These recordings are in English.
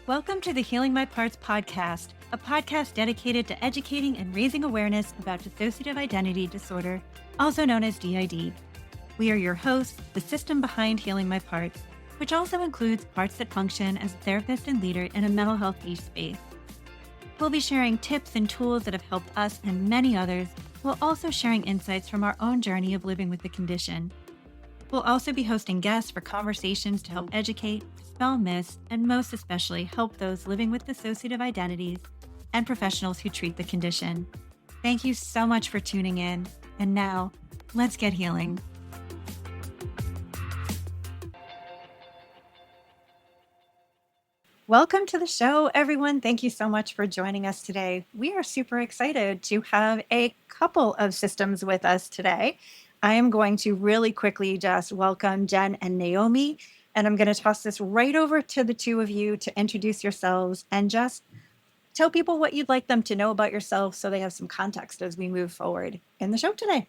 Welcome to the Healing My Parts podcast, a podcast dedicated to educating and raising awareness about dissociative identity disorder, also known as DID. We are your hosts, the system behind Healing My Parts, which also includes parts that function as a therapist and leader in a mental health niche space. We'll be sharing tips and tools that have helped us and many others, while also sharing insights from our own journey of living with the condition. We'll also be hosting guests for conversations to help educate, dispel myths, and most especially help those living with dissociative identities and professionals who treat the condition. Thank you so much for tuning in. And now, let's get healing. Welcome to the show, everyone. Thank you so much for joining us today. We are super excited to have a couple of systems with us today. I am going to really quickly just welcome Jenn and Naomi, and I'm going to toss this right over to the two of you to introduce yourselves and just tell people what you'd like them to know about yourselves so they have some context as we move forward in the show today.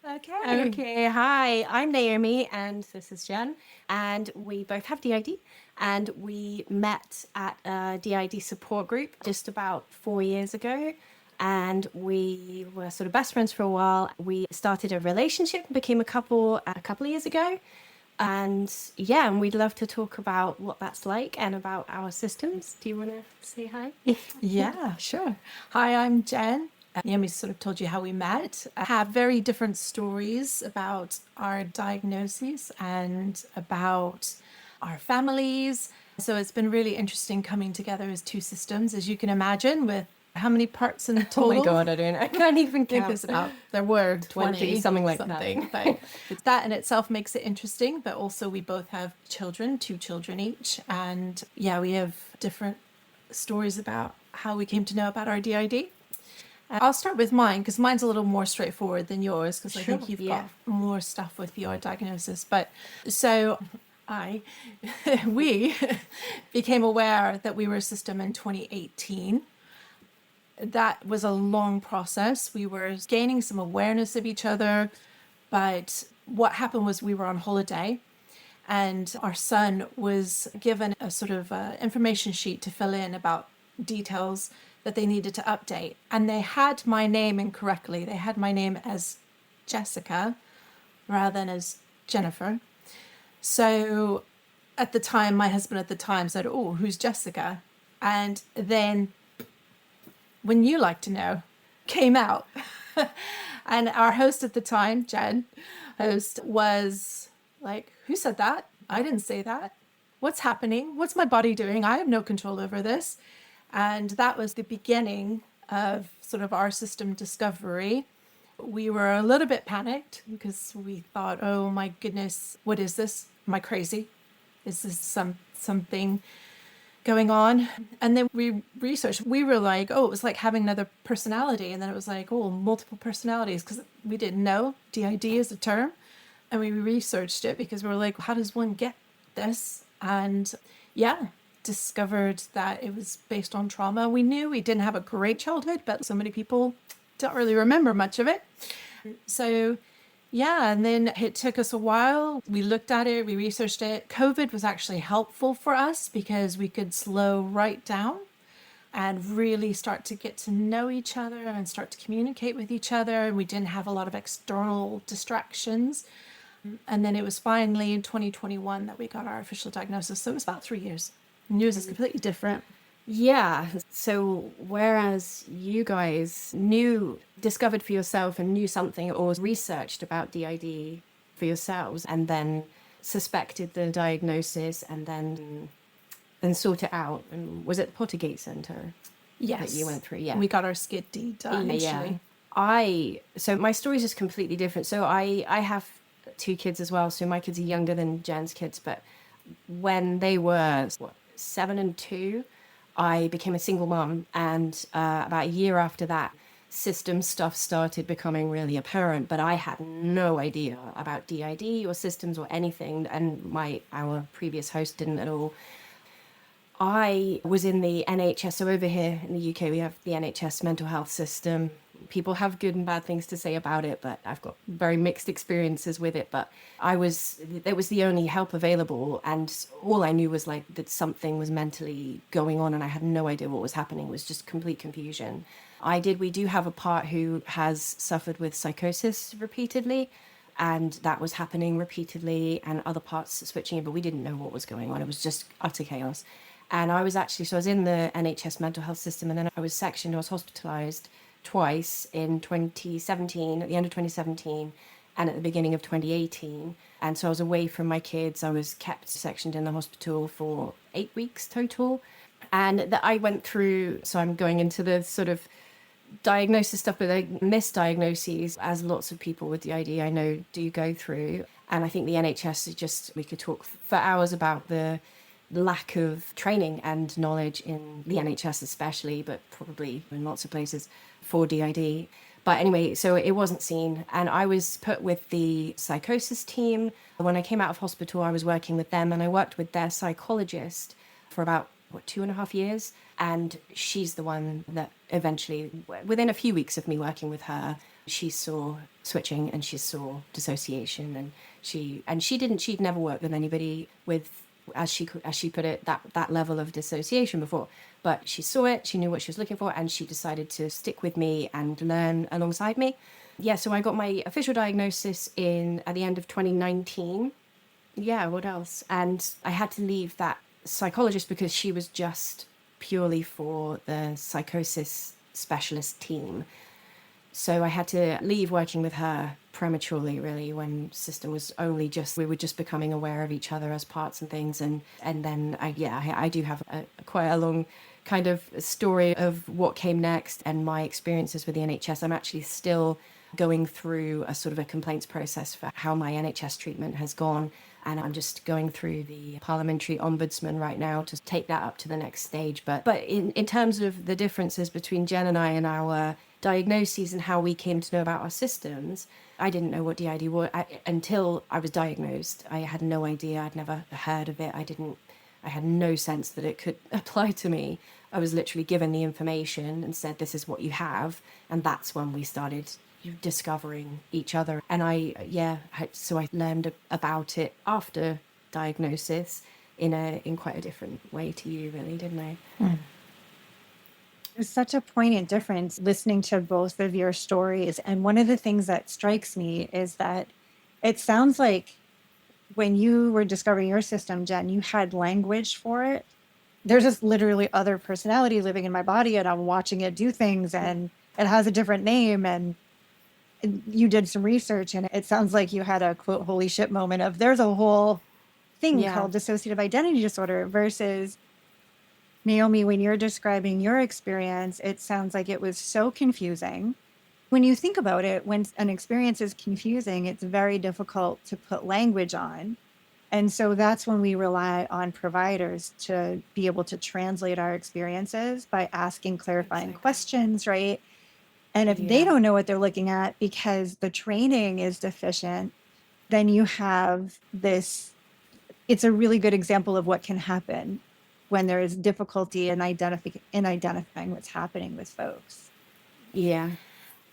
Okay. Hi, I'm Naomi and this is Jenn, and we both have DID, and we met at a DID support group just about 4 years ago, and we were sort of best friends for a while. We started a relationship and became a couple a couple of years ago, and we'd love to talk about what that's like and about our systems. Do you want to say hi? Yeah, sure. Hi, I'm Jenn. Naomi sort of told you how we met. I have very different stories about our diagnoses and about our families. So it's been really interesting coming together as two systems, as you can imagine, with how many parts in total? Oh my God, I can't even think count. it's about, there were 20, something like that. But that in itself makes it interesting. But also we both have children, 2 children each. And we have different stories about how we came to know about our DID. I'll start with mine because mine's a little more straightforward than yours because I think you've got more stuff with your diagnosis. But so we became aware that we were a system in 2018. That was a long process. We were gaining some awareness of each other, but what happened was we were on holiday and our son was given a sort of information sheet to fill in about details that they needed to update. And they had my name incorrectly. They had my name as Jessica rather than as Jennifer. So at the time, my husband at the time said, "Oh, who's Jessica?" And then When You Like to Know came out. And our host at the time, Jenn, was like, "Who said that? I didn't say that. What's happening? What's my body doing? I have no control over this." And that was the beginning of sort of our system discovery. We were a little bit panicked because we thought, "Oh my goodness, what is this? Am I crazy? Is this something going on?" And then we researched. We were like, "Oh, it was like having another personality." And then it was like, "Oh, multiple personalities," because we didn't know DID is a term. And we researched it because we were like, "How does one get this?" And discovered that it was based on trauma. We knew we didn't have a great childhood, but so many people don't really remember much of it. So and then it took us a while. We looked at it, we researched it. COVID was actually helpful for us because we could slow right down and really start to get to know each other and start to communicate with each other. And we didn't have a lot of external distractions. And then it was finally in 2021 that we got our official diagnosis. So it was about 3 years. Yours is completely different. Yeah. So whereas you guys discovered for yourself and knew something or researched about DID for yourselves and then suspected the diagnosis and then sort it out. And was it the Pottergate Centre that you went through? Yeah. We got our skid D done initially. So my story is just completely different. So I have 2 kids as well. So my kids are younger than Jen's kids, but when they were 7 and 2, I became a single mom, and about a year after that, system stuff started becoming really apparent, but I had no idea about DID or systems or anything, and our previous host didn't at all. I was in the NHS, so over here in the UK we have the NHS mental health system, People have good and bad things to say about it, but I've got very mixed experiences with it. But it was the only help available, and all I knew was like that something was mentally going on, and I had no idea what was happening. It was just complete confusion. We do have a part who has suffered with psychosis repeatedly, and that was happening repeatedly, and other parts switching in, but we didn't know what was going on. It was just utter chaos. And I was in the NHS mental health system, and then I was hospitalized twice in 2017, at the end of 2017, and at the beginning of 2018. And so I was away from my kids. I was kept sectioned in the hospital for 8 weeks total. And that I went through, so I'm going into the sort of diagnosis stuff, but like misdiagnoses, as lots of people with DID I know do go through. And I think the NHS is just, we could talk for hours about the lack of training and knowledge in the NHS especially, but probably in lots of places for DID. But anyway, so it wasn't seen. And I was put with the psychosis team. When I came out of hospital, I was working with them, and I worked with their psychologist for about 2.5 years. And she's the one that eventually, within a few weeks of me working with her, she saw switching and she saw dissociation. And she'd never worked with anybody with, as she put it, that level of dissociation before. But she saw it, she knew what she was looking for, and she decided to stick with me and learn alongside me. Yeah, so I got my official diagnosis at the end of 2019. Yeah, what else? And I had to leave that psychologist because she was just purely for the psychosis specialist team. So I had to leave working with her prematurely, really, when system was we were just becoming aware of each other as parts and things. And then I do have quite a long kind of story of what came next and my experiences with the NHS. I'm actually still going through a sort of a complaints process for how my NHS treatment has gone. And I'm just going through the parliamentary ombudsman right now to take that up to the next stage. But in terms of the differences between Jenn and I and our diagnoses and how we came to know about our systems, I didn't know what DID was until I was diagnosed. I had no idea. I'd never heard of it. I had no sense that it could apply to me. I was literally given the information and said, this is what you have. And that's when we started discovering each other. And so I learned about it after diagnosis in quite a different way to you, really, didn't I? Mm. There's such a poignant difference listening to both of your stories. And one of the things that strikes me is that it sounds like when you were discovering your system, Jenn, you had language for it. There's just literally other personality living in my body, and I'm watching it do things, and it has a different name. And you did some research, and it sounds like you had a quote holy shit moment of there's a whole thing called dissociative identity disorder. Versus Naomi, when you're describing your experience, it sounds like it was so confusing. When you think about it, when an experience is confusing, it's very difficult to put language on. And so that's when we rely on providers to be able to translate our experiences by asking clarifying questions, right? And if they don't know what they're looking at because the training is deficient, then you have this, it's a really good example of what can happen when there is difficulty in identifying what's happening with folks. Yeah.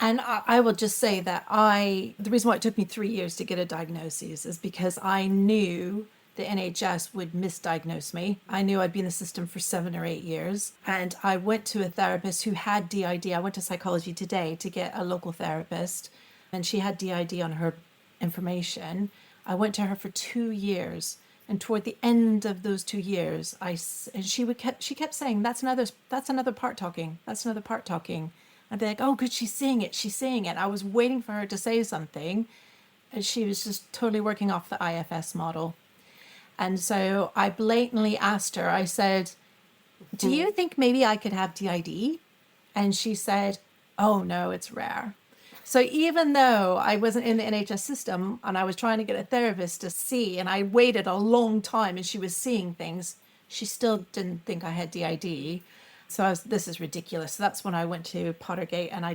And I will just say that the reason why it took me 3 years to get a diagnosis is because I knew the NHS would misdiagnose me. I knew I'd been in the system for 7 or 8 years. And I went to a therapist who had DID. I went to Psychology Today to get a local therapist, and she had DID on her information. I went to her for 2 years. And toward the end of those 2 years, she kept saying, that's another part talking. That's another part talking. I'd be like, oh, good, she's seeing it. She's seeing it. I was waiting for her to say something. And she was just totally working off the IFS model. And so I blatantly asked her, I said, do you think maybe I could have DID? And she said, oh, no, it's rare. So even though I wasn't in the NHS system and I was trying to get a therapist to see, and I waited a long time and she was seeing things, she still didn't think I had DID. So this is ridiculous. So that's when I went to Pottergate and I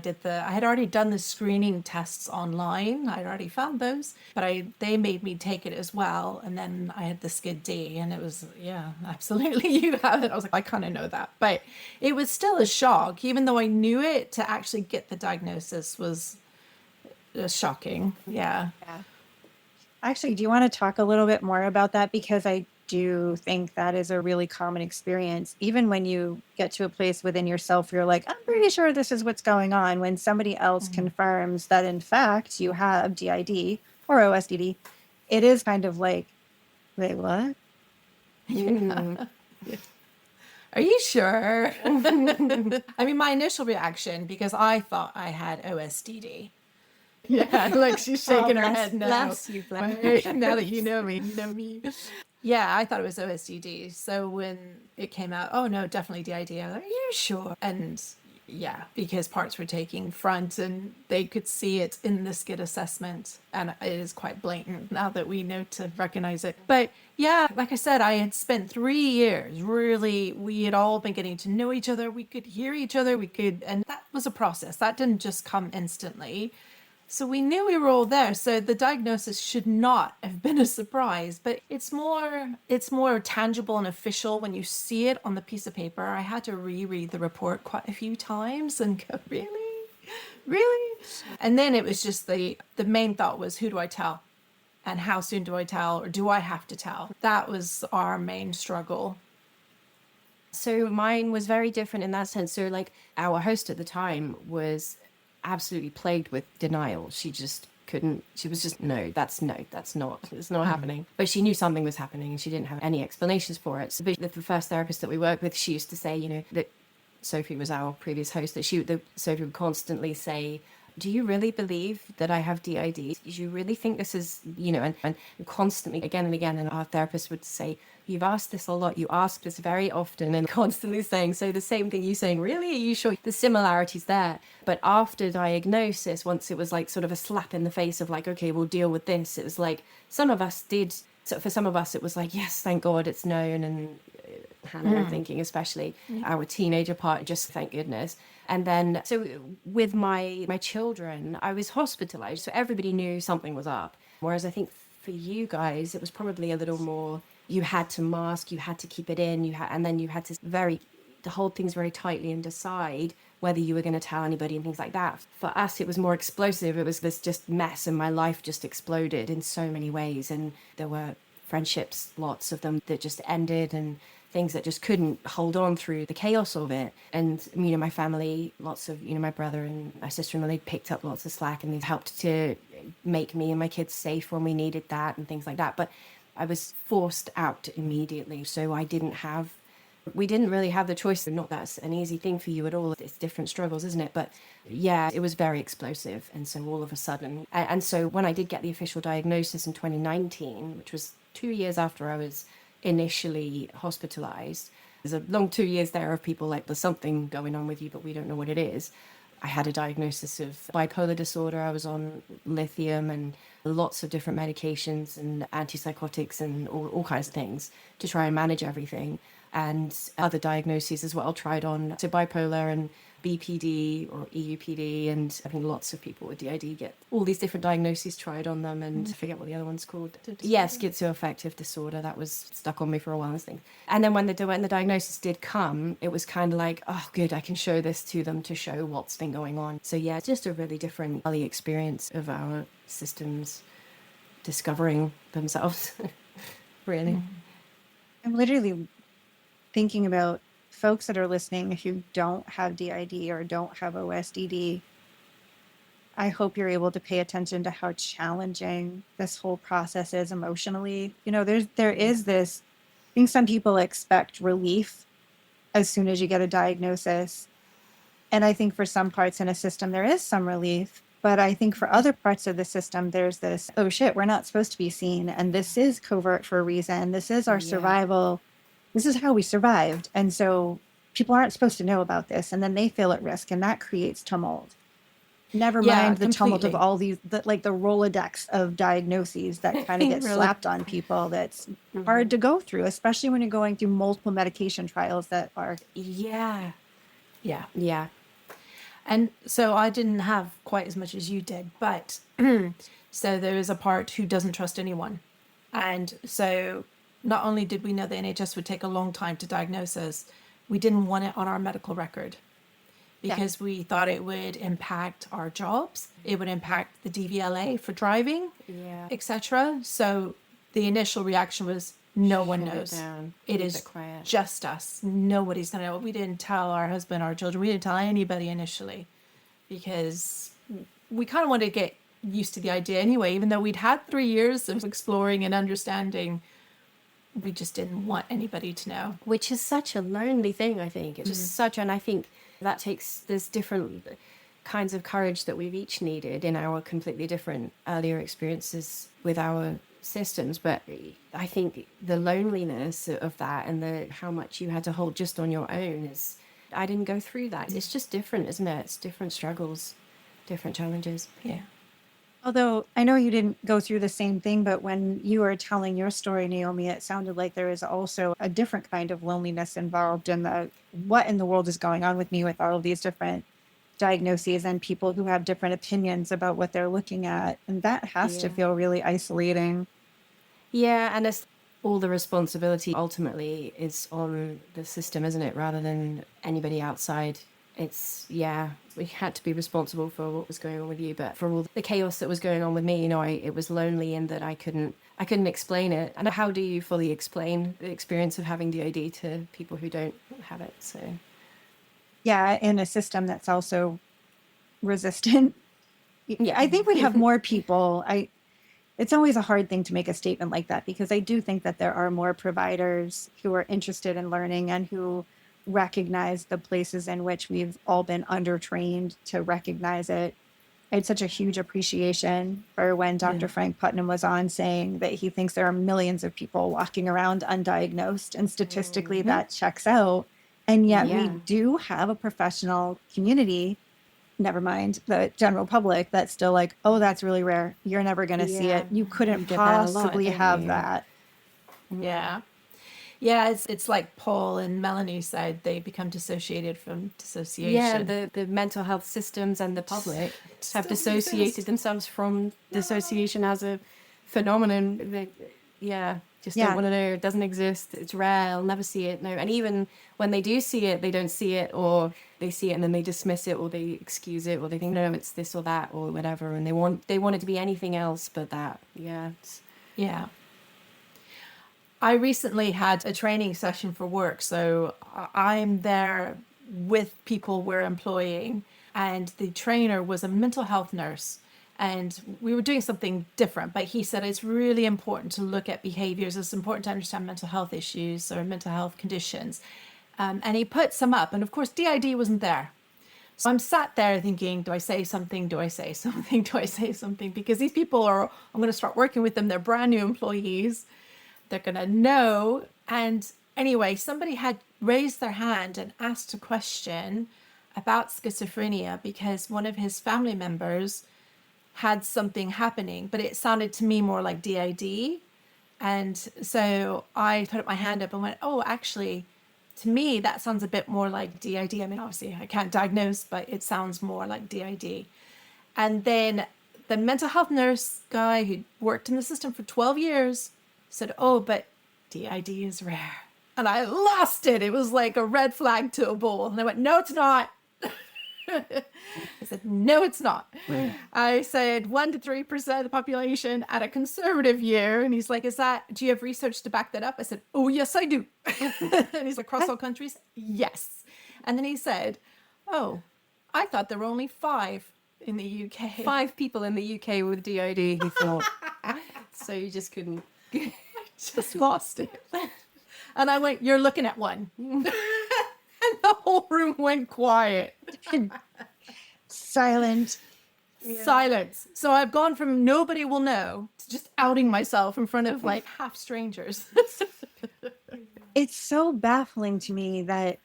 had already done the screening tests online. I'd already found those, but they made me take it as well. And then I had the SCID D and it was, yeah, absolutely. You have it. I was like, I kind of know that, but it was still a shock. Even though I knew it, to actually get the diagnosis was shocking. Yeah. Actually, do you want to talk a little bit more about that? Because I do think that is a really common experience. Even when you get to a place within yourself, you're like, I'm pretty sure this is what's going on. When somebody else confirms that, in fact, you have DID or OSDD, it is kind of like, wait, what? Are you sure? I mean, my initial reaction, because I thought I had OSDD. Yeah, like she's shaking her head now. Bless you, Now that you know me, you know me. Yeah, I thought it was OSDD. So when it came out, oh no, definitely DID, I was like, are you sure? And yeah, because parts were taking front and they could see it in the SCID assessment. And it is quite blatant now that we know to recognize it. But yeah, like I said, I had spent 3 years really, we had all been getting to know each other. We could hear each other. And that was a process. That didn't just come instantly. So we knew we were all there. So the diagnosis should not have been a surprise, but it's more tangible and official when you see it on the piece of paper. I had to reread the report quite a few times and go, really? Really? And then it was just the main thought was, who do I tell? And how soon do I tell? Or do I have to tell? That was our main struggle. So mine was very different in that sense. So like our host at the time was absolutely plagued with denial. She just couldn't, she was just, it's not happening. But she knew something was happening and she didn't have any explanations for it. So the first therapist that we worked with, she used to say, that Sophie was our previous host, that Sophie would constantly say, do you really believe that I have DID? Do you really think this is, and constantly again and again. And our therapist would say, you've asked this a lot. You ask this very often, and constantly saying, so the same thing you saying, really? Are you sure? The similarities there. But after diagnosis, once it was like sort of a slap in the face of like, okay, we'll deal with this. It was like some of us did. So for some of us, it was like, yes, thank God it's known. And Hannah, I'm thinking, especially our teenager part, just thank goodness. And then, so with my children, I was hospitalized. So everybody knew something was up. Whereas I think for you guys, it was probably a little more, you had to mask, you had to keep it in, and then you had to hold things very tightly and decide whether you were going to tell anybody and things like that. For us, it was more explosive. It was this just mess, and my life just exploded in so many ways. And there were friendships, lots of them, that just ended, and things that just couldn't hold on through the chaos of it. And, my family, lots of, my brother and my sister-in-law, they picked up lots of slack and they helped to make me and my kids safe when we needed that and things like that. But I was forced out immediately. So we didn't really have the choice. Not that's an easy thing for you at all. It's different struggles, isn't it? But yeah, it was very explosive. And so all of a sudden, and so when I did get the official diagnosis in 2019, which was 2 years after I was initially hospitalized, there's a long 2 years there of people like, there's something going on with you, but we don't know what it is. I had a diagnosis of bipolar disorder. I was on lithium and lots of different medications and antipsychotics and all kinds of things to try and manage everything. And other diagnoses as well, tried on to bipolar and BPD or EUPD, and I think lots of people with DID get all these different diagnoses tried on them, and I forget what the other one's called. Yes, schizoaffective disorder. That was stuck on me for a while, this thing. And then when the diagnosis did come, it was kind of like, oh, good, I can show this to them to show what's been going on. So yeah, it's just a really different early experience of our systems discovering themselves, really. I'm literally thinking about folks that are listening who don't have DID or don't have OSDD. I hope you're able to pay attention to how challenging this whole process is emotionally. There is this, I think some people expect relief as soon as you get a diagnosis. And I think for some parts in a system, there is some relief. But I think for other parts of the system, there's this, oh shit, we're not supposed to be seen. And this is covert for a reason. This is our survival. This is how we survived. And so people aren't supposed to know about this. And then they feel at risk, and that creates tumult. Never mind the tumult of all these, the Rolodex of diagnoses that kind of get slapped on people. That's hard to go through, especially when you're going through multiple medication trials that are Yeah. Yeah. And so I didn't have quite as much as you did, but so there is a part who doesn't trust anyone. And so not only did we know the NHS would take a long time to diagnose us, we didn't want it on our medical record because we thought it would impact our jobs. It would impact the DVLA for driving, Yeah. etc. So the initial reaction was no one Shut it knows. down. It Keep is it quiet. just us. Nobody's going to know. We didn't tell our husband, our children. We didn't tell anybody initially because we kind of wanted to get used to the idea anyway. Even though we'd had 3 years of exploring and understanding, we just didn't want anybody to know. Which is such a lonely thing, I think. It's just such, and I think that there's different kinds of courage that we've each needed in our completely different earlier experiences with our systems. But I think the loneliness of that and how much you had to hold just on your own I didn't go through that. It's just different, isn't it? It's different struggles, different challenges. Yeah. Although I know you didn't go through the same thing, but when you were telling your story, Naomi, it sounded like there is also a different kind of loneliness involved in what in the world is going on with me with all of these different diagnoses and people who have different opinions about what they're looking at. And that has to feel really isolating. Yeah, and it's all the responsibility ultimately is on the system, isn't it? Rather than anybody outside. We had to be responsible for what was going on with you, but for all the chaos that was going on with me, it was lonely in that I couldn't explain it. And how do you fully explain the experience of having DID to people who don't have it? So Yeah, in a system that's also resistant. yeah, I think we have more people. It's always a hard thing to make a statement like that because I do think that there are more providers who are interested in learning and who recognize the places in which we've all been undertrained to recognize it. I had such a huge appreciation for when Dr. Frank Putnam was on saying that he thinks there are millions of people walking around undiagnosed, and statistically that checks out. And yet we do have a professional community, never mind the general public, that's still like, oh, that's really rare. You're never going to see it. You couldn't get that a lot, possibly don't have you? that. Yeah. Yeah, it's like Paul and Melanie said, they become dissociated from dissociation. Yeah, the mental health systems and the public have Doesn't dissociated exist. themselves from dissociation as a phenomenon. Just don't want to know. It doesn't exist. It's rare. I'll never see it. No, and even when they do see it, they don't see it, or they see it and then they dismiss it, or they excuse it, or they think no, it's this or that or whatever, and they want it to be anything else but that. Yeah. Yeah. I recently had a training session for work, so I'm there with people we're employing, and the trainer was a mental health nurse, and we were doing something different, but he said it's really important to look at behaviors. It's important to understand mental health issues or mental health conditions. And he put some up, and of course DID wasn't there. So I'm sat there thinking, do I say something? Do I say something? Do I say something? Because these people I'm going to start working with them. They're brand new employees. They're going to know. And anyway, somebody had raised their hand and asked a question about schizophrenia because one of his family members had something happening, but it sounded to me more like DID. And so I put my hand up and went, oh, actually, to me, that sounds a bit more like DID. I mean, obviously, I can't diagnose, but it sounds more like DID. And then the mental health nurse guy who worked in the system for 12 years said, oh, but DID is rare. And I lost it. It was like a red flag to a bull. And I went, no, it's not. I said, no, it's not. I said 1 to 3% of the population at a conservative year. And he's like, do you have research to back that up? I said, oh, yes, I do. And he's like, across all countries? Yes. And then he said, oh, I thought there were only 5 in the UK. 5 people in the UK with DID, he thought. So you just couldn't. Just lost it. And I went, you're looking at one. And the whole room went quiet. Silent. Silence. So I've gone from nobody will know to just outing myself in front of like half strangers. It's so baffling to me that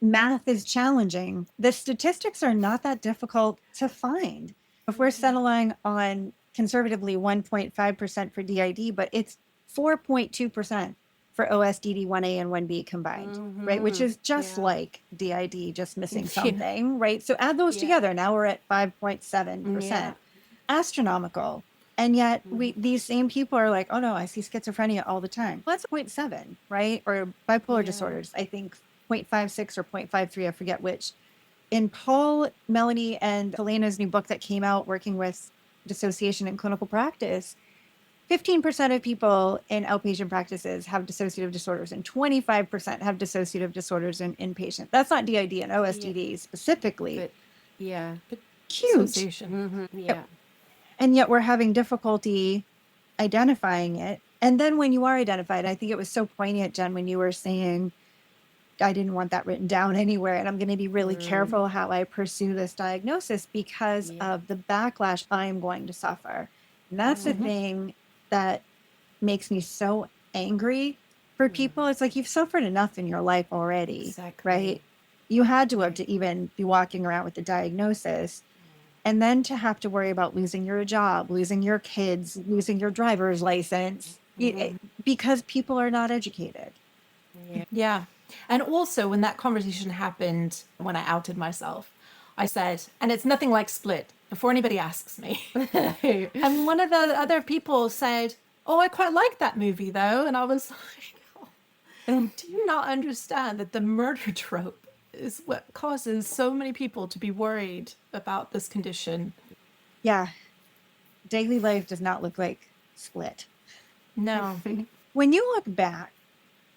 math is challenging. The statistics are not that difficult to find. If we're settling on conservatively 1.5% for DID, but it's 4.2% for OSDD 1A and 1B combined, right? Which is just like DID, just missing something, right? So add those together. Now we're at 5.7%. Astronomical. And yet these same people are like, oh no, I see schizophrenia all the time. Well, that's 0.7, right? Or bipolar disorders, I think 0.56 or 0.53, I forget which. In Paul, Melanie, and Helena's new book that came out working with dissociation in clinical practice, 15% of people in outpatient practices have dissociative disorders and 25% have dissociative disorders in inpatient. That's not DID and OSDD specifically. But huge. Association. And yet we're having difficulty identifying it. And then when you are identified, I think it was so poignant, Jen, when you were saying, I didn't want that written down anywhere, and I'm going to be really careful how I pursue this diagnosis because of the backlash I'm going to suffer. And that's the thing that makes me so angry for people. It's like, you've suffered enough in your life already, right? You had to have to even be walking around with the diagnosis. And then to have to worry about losing your job, losing your kids, losing your driver's license, because people are not educated. Yeah. And also when that conversation happened, when I outed myself, I said, and it's nothing like Split, before anybody asks me. And one of the other people said, oh, I quite like that movie though. And I was like, oh, do you not understand that the murder trope is what causes so many people to be worried about this condition? Yeah. Daily life does not look like Split. No. When you look back,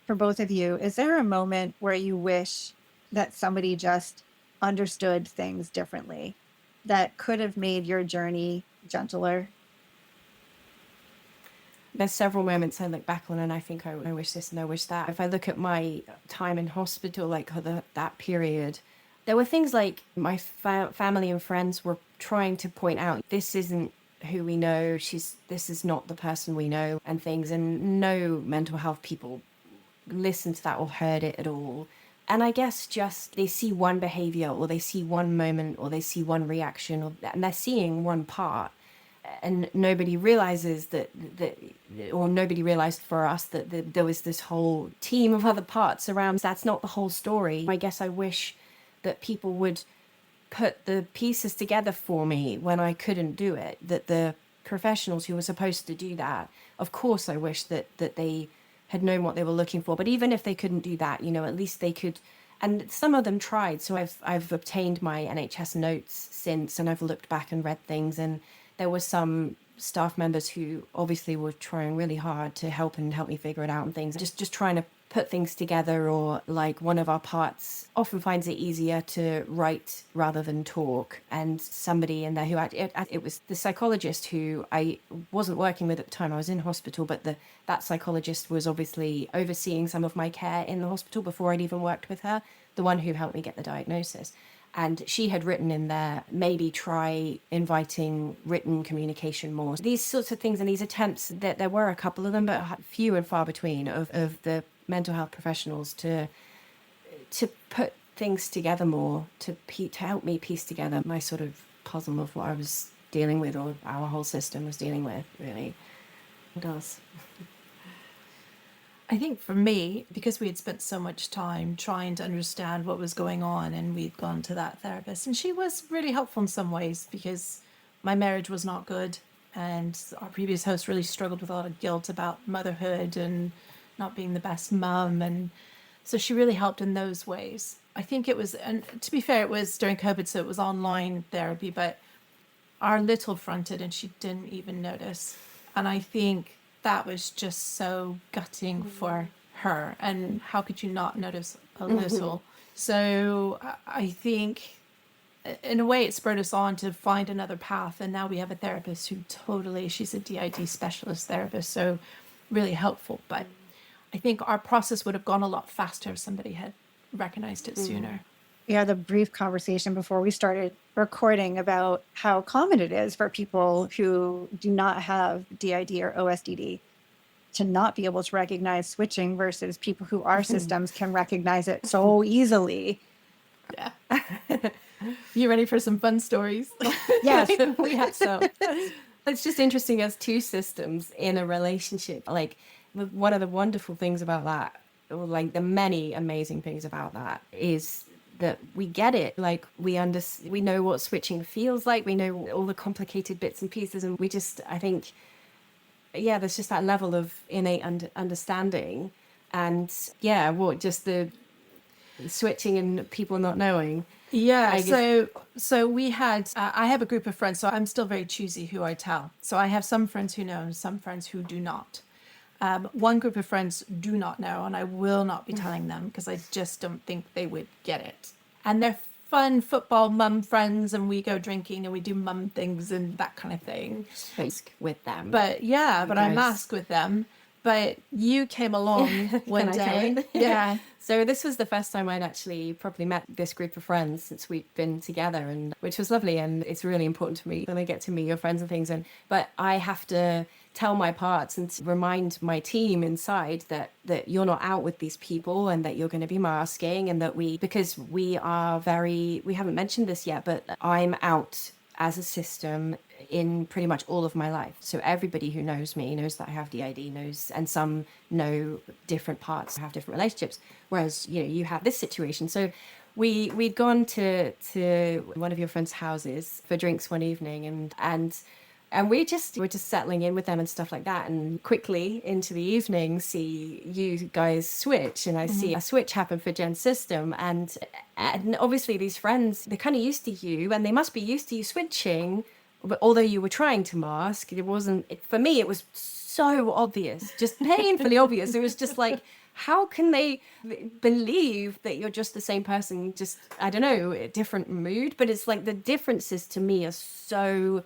for both of you, is there a moment where you wish that somebody just understood things differently that could have made your journey gentler? There's several moments I look back on and I think I wish this and I wish that. If I look at my time in hospital, like that period, there were things like my family and friends were trying to point out, this isn't who we know, this is not the person we know, and things, and no mental health people listened to that or heard it at all. And I guess just they see one behavior or they see one moment or they see one reaction and they're seeing one part, and nobody realizes or nobody realized for us that there was this whole team of other parts around. That's not the whole story. I guess I wish that people would put the pieces together for me when I couldn't do it, that the professionals who were supposed to do that, of course I wish that they had known what they were looking for. But even if they couldn't do that, at least they could. And some of them tried. So I've obtained my NHS notes since, and I've looked back and read things. And there were some staff members who obviously were trying really hard to help me figure it out and things. Just trying to put things together, or like one of our parts often finds it easier to write rather than talk. And somebody in there who it was the psychologist who I wasn't working with at the time. I was in hospital, but that psychologist was obviously overseeing some of my care in the hospital before I'd even worked with her, the one who helped me get the diagnosis. And she had written in there, maybe try inviting written communication more. These sorts of things and these attempts, that there were a couple of them, but few and far between of the mental health professionals to put things together more, to help me piece together my sort of puzzle of what I was dealing with, or our whole system was dealing with, really. What else? I think for me, because we had spent so much time trying to understand what was going on, and we'd gone to that therapist, and she was really helpful in some ways because my marriage was not good, and our previous host really struggled with a lot of guilt about motherhood and not being the best mum, and so she really helped in those ways. I think it was, and to be fair, it was during COVID, so it was online therapy, but our little fronted and she didn't even notice. And I think that was just so gutting for her. And how could you not notice a little? So I think in a way it spurred us on to find another path. And now we have a therapist who she's a DID specialist therapist, so really helpful. But I think our process would have gone a lot faster if somebody had recognized it sooner. We had a brief conversation before we started recording about how common it is for people who do not have DID or OSDD to not be able to recognize switching versus people who are systems can recognize it so easily. Yeah. You ready for some fun stories? Yes. We have so. It's just interesting as two systems in a relationship. Like, one of the wonderful things about that, or like the many amazing things about that, is that we get it. Like we know what switching feels like. We know all the complicated bits and pieces, and we just, I think, yeah, there's just that level of innate understanding, and yeah, what just the switching and people not knowing. Yeah, I guess, so we had I have a group of friends, so I'm still very choosy who I tell. So I have some friends who know and some friends who do not. One group of friends do not know, and I will not be telling them because I just don't think they would get it. And they're fun football mum friends, and we go drinking and we do mum things and that kind of thing. with them. But yeah, but I guys- mask with them. But you came along one Can I tell day. it? Yeah. So this was the first time I'd actually properly met this group of friends since we'd been together, and which was lovely. And it's really important to me when I get to meet your friends and things. But I have to tell my parts and to remind my team inside that you're not out with these people, and that you're going to be masking, and that because we haven't mentioned this yet, but I'm out as a system in pretty much all of my life. So everybody who knows me knows that I have DID, knows, and some know different parts, have different relationships. Whereas, you have this situation. So we'd gone to one of your friends' houses for drinks one evening, and we're just settling in with them and stuff like that. And quickly into the evening, see you guys switch, and I see a switch happen for Jen's system. And obviously these friends, they're kind of used to you, and they must be used to you switching. But although you were trying to mask, for me, it was so obvious, just painfully obvious. It was just like, how can they believe that you're just the same person? Just, I don't know, a different mood. But it's like the differences to me are so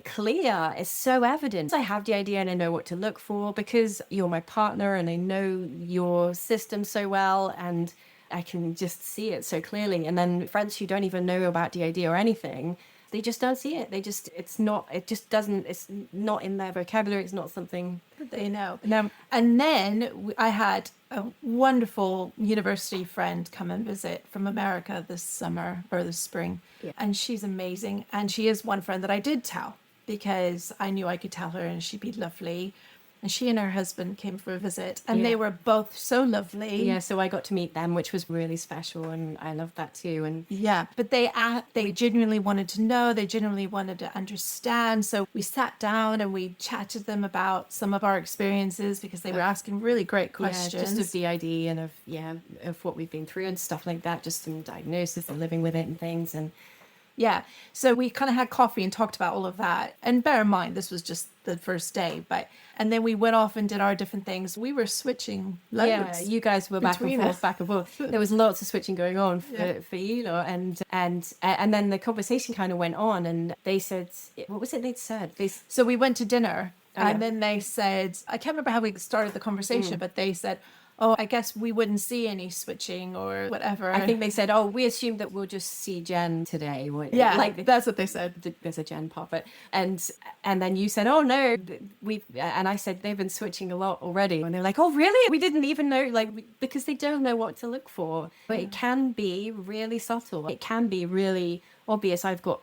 clear, it's so evident. I have the idea and I know what to look for because you're my partner and I know your system so well, and I can just see it so clearly. And then friends who don't even know about DID or anything, they just don't see it. It's not in their vocabulary. It's not something that they know. No. And then I had a wonderful university friend come and visit from America this summer or this spring. Yeah. And she's amazing. And she is one friend that I did tell because I knew I could tell her and she'd be lovely. And she and her husband came for a visit, and they were both so lovely. Yeah, so I got to meet them, which was really special, and I loved that too. And yeah, but they genuinely wanted to know, they genuinely wanted to understand. So we sat down and we chatted them about some of our experiences because they were asking really great questions. Yeah, just of DID and of what we've been through and stuff like that, just some diagnosis and living with it and things. And yeah, so we kind of had coffee and talked about all of that. And bear in mind, this was just the first day, and then we went off and did our different things. We were switching loads. Yeah, you guys were back and forth. There was lots of switching going on for you lot, and then the conversation kind of went on, and they said, what was it they'd said? So we went to dinner, and then they said, I can't remember how we started the conversation, but they said, oh, I guess we wouldn't see any switching or whatever. I think they said, oh, we assumed that we'll just see Jen today. Yeah, like that's what they said. There's a Jen part, and then you said, oh no, and I said they've been switching a lot already, and they're like, oh really? We didn't even know, because they don't know what to look for. But it can be really subtle. It can be really obvious. I've got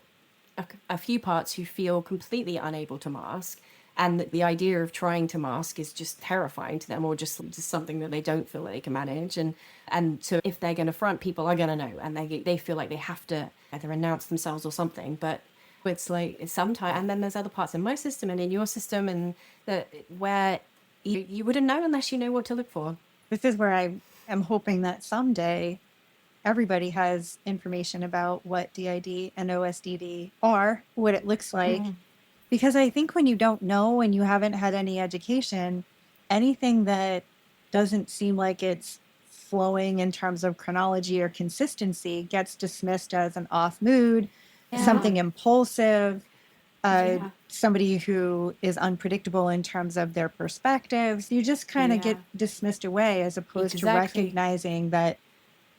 a few parts who feel completely unable to mask. And the idea of trying to mask is just terrifying to them, or just something that they don't feel like they can manage. And so if they're going to front, people are going to know, and they feel like they have to either announce themselves or something. But it's like sometimes, and then there's other parts in my system and in your system, and where you wouldn't know unless you know what to look for. This is where I am hoping that someday everybody has information about what DID and OSDD are, what it looks like. Mm-hmm. Because I think when you don't know and you haven't had any education, anything that doesn't seem like it's flowing in terms of chronology or consistency gets dismissed as an off mood, something impulsive, somebody who is unpredictable in terms of their perspectives. You just kind of get dismissed away, as opposed to recognizing that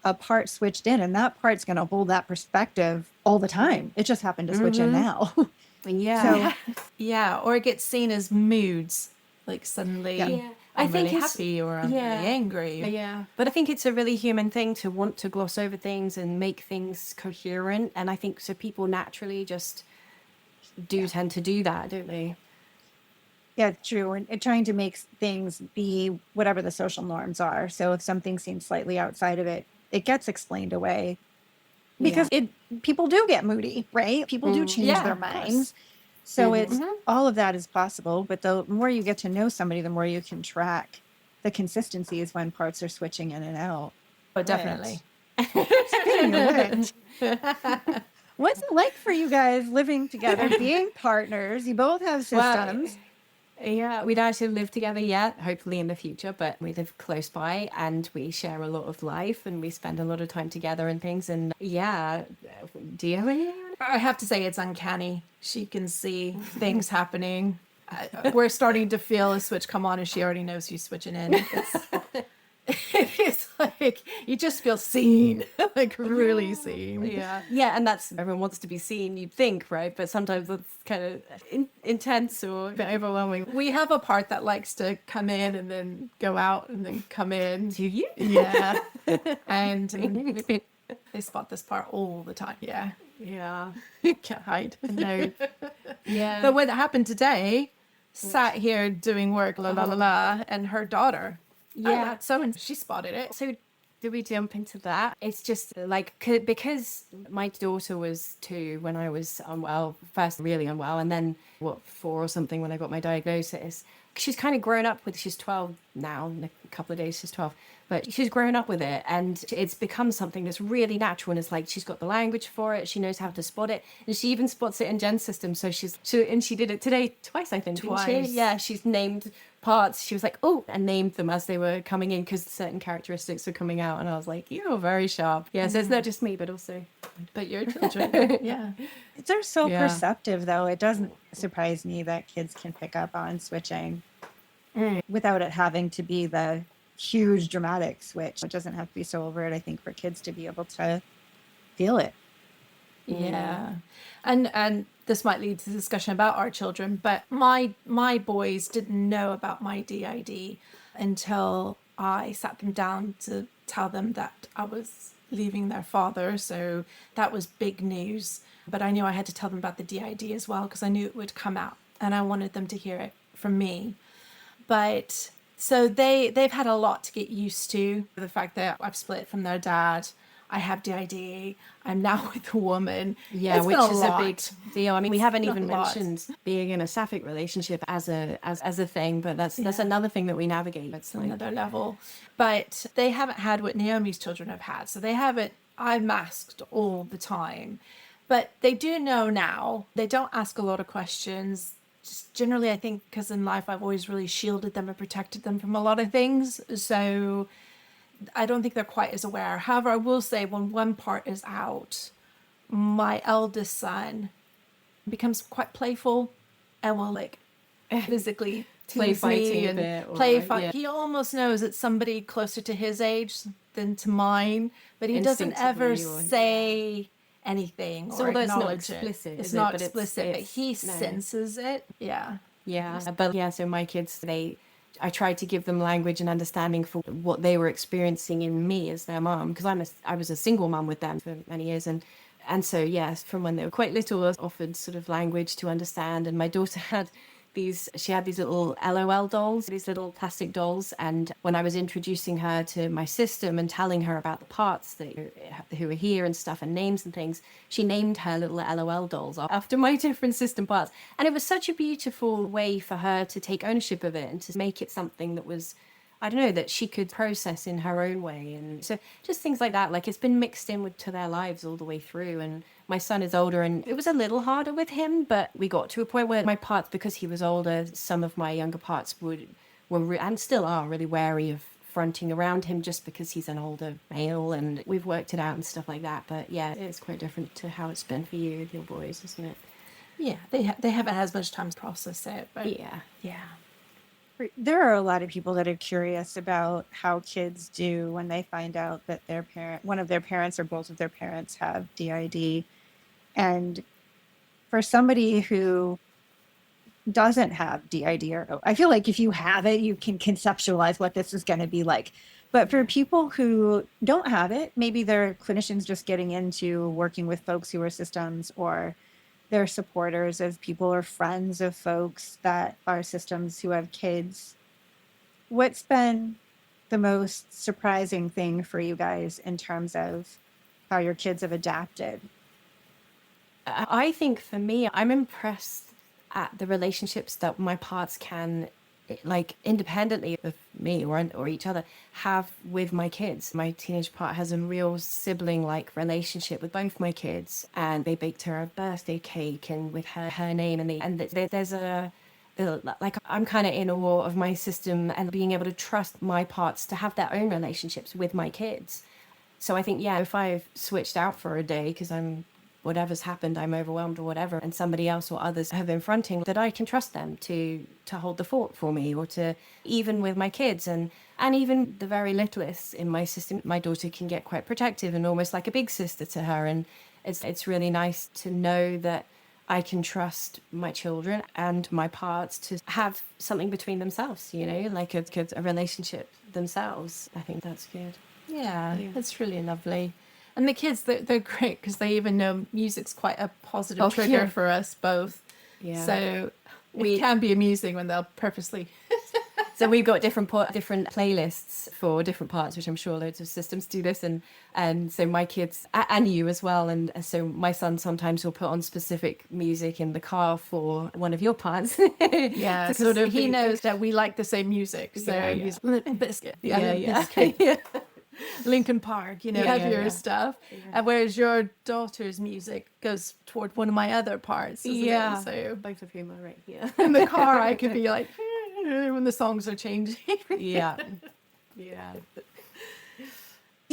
a part switched in, and that part's going to hold that perspective all the time. It just happened to switch in now. Or it gets seen as moods, like suddenly I'm really happy or I'm really angry. But I think it's a really human thing to want to gloss over things and make things coherent, and I think so people naturally just tend to do that, don't they? Yeah, true. And trying to make things be whatever the social norms are. So if something seems slightly outside of it, it gets explained away because Yeah. people do get moody, right? People do change Yeah, their of course. minds. So it's Mhm. all of that is possible. But the more you get to know somebody, the more you can track the consistencies when parts are switching in and out. Oh, Which, definitely. speaking of which, what's it like for you guys living together, being partners? You both have Well, systems. yeah, we don't actually live together yet, hopefully in the future, but we live close by and we share a lot of life and we spend a lot of time together and things. And yeah, do you have any? I have to say it's uncanny. She can see things happening. We're starting to feel a switch come on and she already knows she's switching in. It's like you just feel seen, like really seen. Yeah, yeah, and that's everyone wants to be seen, you'd think, right? But sometimes it's kind of intense or a bit overwhelming. We have a part that likes to come in and then go out and then come in. Do you? Yeah. And they spot this part all the time. Yeah. Yeah. You can't hide. No. Yeah. But what happened today, sat here doing work, la la la la, and her daughter. Yeah. So and she spotted it. So do we jump into that? It's just like because my daughter was 2 when I was unwell, first really unwell, and then 4 or something when I got my diagnosis. She's kind of grown up with. She's 12 now. In a couple of days, she's 12. But she's grown up with it, and it's become something that's really natural. And it's like she's got the language for it. She knows how to spot it, and she even spots it in Jen's system. So she did it today twice, I think. Didn't Twice. she? Yeah, she's named parts. She was like, oh, and named them as they were coming in because certain characteristics were coming out. And I was like, you're very sharp. Yeah, so it's not just me, but also. But your children. Yeah. They're so Yeah. perceptive, though. It doesn't surprise me that kids can pick up on switching without it having to be the huge dramatic switch. It doesn't have to be so overt, I think, for kids to be able to feel it. Yeah. And this might lead to discussion about our children, but my boys didn't know about my DID until I sat them down to tell them that I was leaving their father. So that was big news. But I knew I had to tell them about the DID as well because I knew it would come out and I wanted them to hear it from me. But so they've had a lot to get used to the fact that I've split from their dad. I have DID. I'm now with a woman. Yeah, It's which been is a big lot. deal. I mean, we haven't It's even a lot. mentioned being in a sapphic relationship as a thing, but that's another thing that we navigate. It's like, Another level. But they haven't had what Naomi's children have had. So they haven't, I'm masked all the time. But they do know now. They don't ask a lot of questions. Just generally, I think, because in life I've always really shielded them and protected them from a lot of things. So I don't think they're quite as aware. However, I will say when one part is out, my eldest son becomes quite playful and will like physically Play tease fighting me a and bit, or play like, fight. yeah. He almost knows it's somebody closer to his age than to mine, but he doesn't ever Instinctively, or- say anything So or although it's not acknowledge it. explicit, It's is it? not But explicit, but it's- he no. senses it. Yeah. Yeah, but yeah, so my kids, I tried to give them language and understanding for what they were experiencing in me as their mom, because I was a single mom with them for many years, and so yes, from when they were quite little, I was offered sort of language to understand, and my daughter had these little LOL dolls, these little plastic dolls, and when I was introducing her to my system and telling her about the parts who were here and stuff and names and things, she named her little LOL dolls after my different system parts, and it was such a beautiful way for her to take ownership of it and to make it something that was, I don't know, that she could process in her own way. And so just things like that, like it's been mixed in to their lives all the way through. And my son is older and it was a little harder with him, but we got to a point where my parts, because he was older, some of my younger parts were and still are really wary of fronting around him just because he's an older male, and we've worked it out and stuff like that. But yeah, it's quite different to how it's been for you with your boys, isn't it? Yeah. They haven't had as much time to process it, but Yeah. yeah. There are a lot of people that are curious about how kids do when they find out that one of their parents or both of their parents have DID. And for somebody who doesn't have DID, or I feel like if you have it, you can conceptualize what this is going to be like. But for people who don't have it, maybe they're clinicians just getting into working with folks who are systems, or they're supporters of people or friends of folks that are systems who have kids. What's been the most surprising thing for you guys in terms of how your kids have adapted? I think for me, I'm impressed at the relationships that my parts can, like independently of me or each other, have with my kids. My teenage part has a real sibling-like relationship with both my kids, and they baked her a birthday cake and with her name, there's like I'm kind of in awe of my system and being able to trust my parts to have their own relationships with my kids. So I think, yeah, if I've switched out for a day because whatever's happened, I'm overwhelmed or whatever, and somebody else or others have been fronting, that I can trust them to hold the fort for me, or to, even with my kids and even the very littlest in my system, my daughter can get quite protective and almost like a big sister to her. And it's really nice to know that I can trust my children and my parts to have something between themselves, like a relationship themselves. I think that's good. Yeah, it's really lovely. And the kids, they're great because they even know music's quite a positive trigger for us both. Yeah. So it can be amusing when they'll purposely. So we've got different playlists for different parts, which I'm sure loads of systems do this. And so my kids, and you as well. And so my son sometimes will put on specific music in the car for one of your parts. Yeah, sort of. He knows that we like the same music. So he's Biscuit. Yeah. Linkin Park, heavier stuff. And whereas your daughter's music goes toward one of my other parts. Yeah. So both of whom are right here. in the car, I could be like, when the songs are changing. Yeah.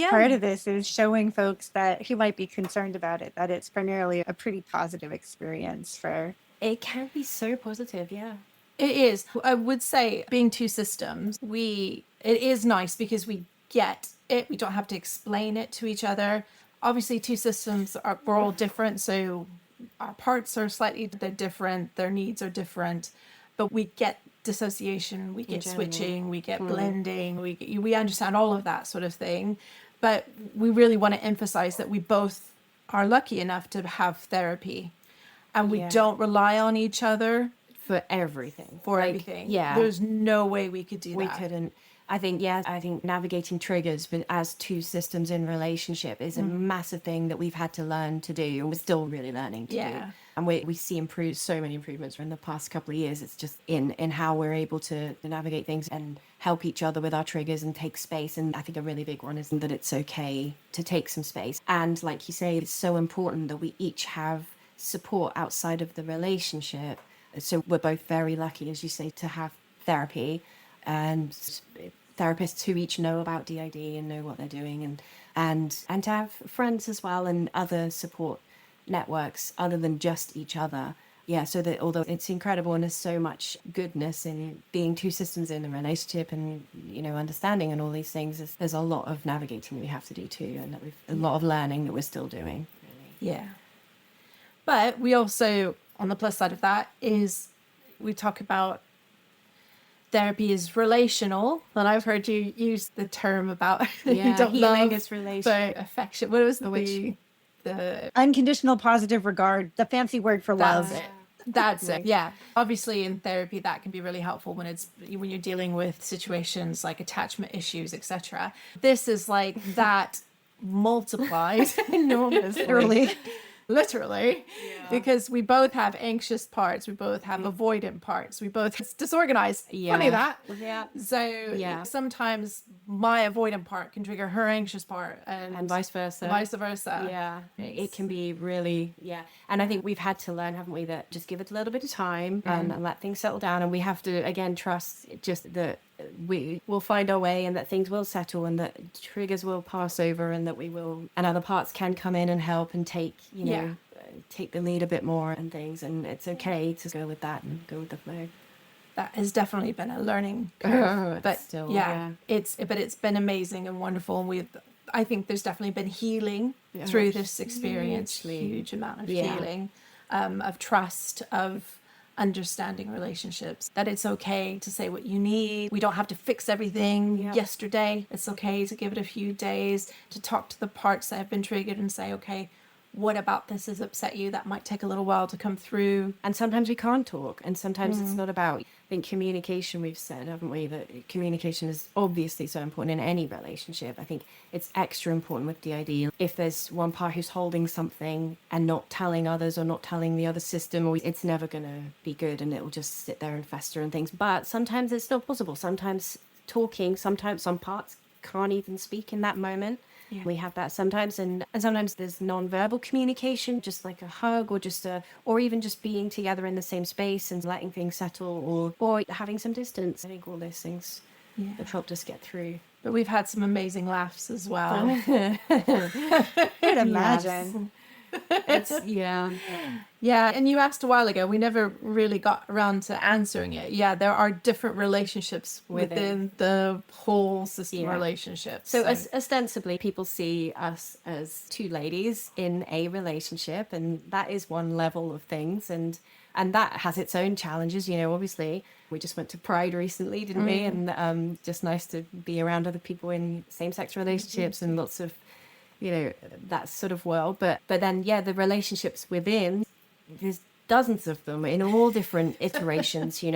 Part of this is showing folks that who might be concerned about it, that it's primarily a pretty positive experience for. It can be so positive, yeah. It is. I would say being two systems, it is nice because we get it. We don't have to explain it to each other. Obviously, two systems we're all different, so our parts are they're different, their needs are different, but we get dissociation, we get switching, we get blending, we understand all of that sort of thing. But we really want to emphasize that we both are lucky enough to have therapy, and we don't rely on each other for everything. Everything. Yeah. There's no way we could do that. We couldn't. I think navigating triggers but as two systems in relationship is a massive thing that we've had to learn to do, and we're still really learning to do. And we see so many improvements in the past couple of years. It's just in how we're able to navigate things and help each other with our triggers and take space. And I think a really big one is that it's okay to take some space. And like you say, it's so important that we each have support outside of the relationship. So we're both very lucky, as you say, to have therapy and therapists who each know about DID and know what they're doing, and to have friends as well and other support networks other than just each other. Yeah, so that although it's incredible and there's so much goodness in being two systems in a relationship and, understanding and all these things, there's a lot of navigating we have to do too, and that a lot of learning that we're still doing. Really. Yeah. But we also, on the plus side of that, is we talk about therapy is relational, and I've heard you use the term about you don't healing love is relational. the affection. What was the Unconditional positive regard, the fancy word for love. That's it. Yeah. Obviously, in therapy, that can be really helpful when you're dealing with situations like attachment issues, etc. This is like that multiplied enormously. Literally, because we both have anxious parts, we both have avoidant parts, it's disorganized. Funny that. So sometimes my avoidant part can trigger her anxious part, and vice versa. Yeah, it can be really and I think we've had to learn, haven't we, that just give it a little bit of time and let things settle down, and we have to again trust just that we will find our way and that things will settle and that triggers will pass over and that we will, and other parts can come in and help and take take the lead a bit more and things, and it's okay to go with that and go with the flow. That has definitely been a learning curve, but still, it's been amazing and wonderful, and I think there's definitely been healing through this experience, huge amount of healing, of trust, of understanding relationships, that it's okay to say what you need. We don't have to fix everything yesterday. It's okay to give it a few days, to talk to the parts that have been triggered and say, okay, what about this has upset you? That might take a little while to come through. And sometimes we can't talk. And sometimes it's not about, I think, communication. We've said, haven't we, that communication is obviously so important in any relationship. I think it's extra important with DID. If there's one part who's holding something and not telling others or not telling the other system, or it's never going to be good and it'll just sit there and fester and things. But sometimes it's not possible. Sometimes talking, sometimes some parts can't even speak in that moment. Yeah. We have that sometimes, and sometimes there's non-verbal communication, just like a hug or even just being together in the same space and letting things settle or having some distance. I think all those things have helped us get through. But we've had some amazing laughs as well. I could imagine. Yeah, and you asked a while ago, we never really got around to answering it. Yeah, there are different relationships within the whole system relationship. So ostensibly, people see us as two ladies in a relationship, and that is one level of things, and that has its own challenges, obviously. We just went to Pride recently, didn't we? And just nice to be around other people in same-sex relationships and lots of that sort of world. But then, the relationships within, there's dozens of them in all different iterations, so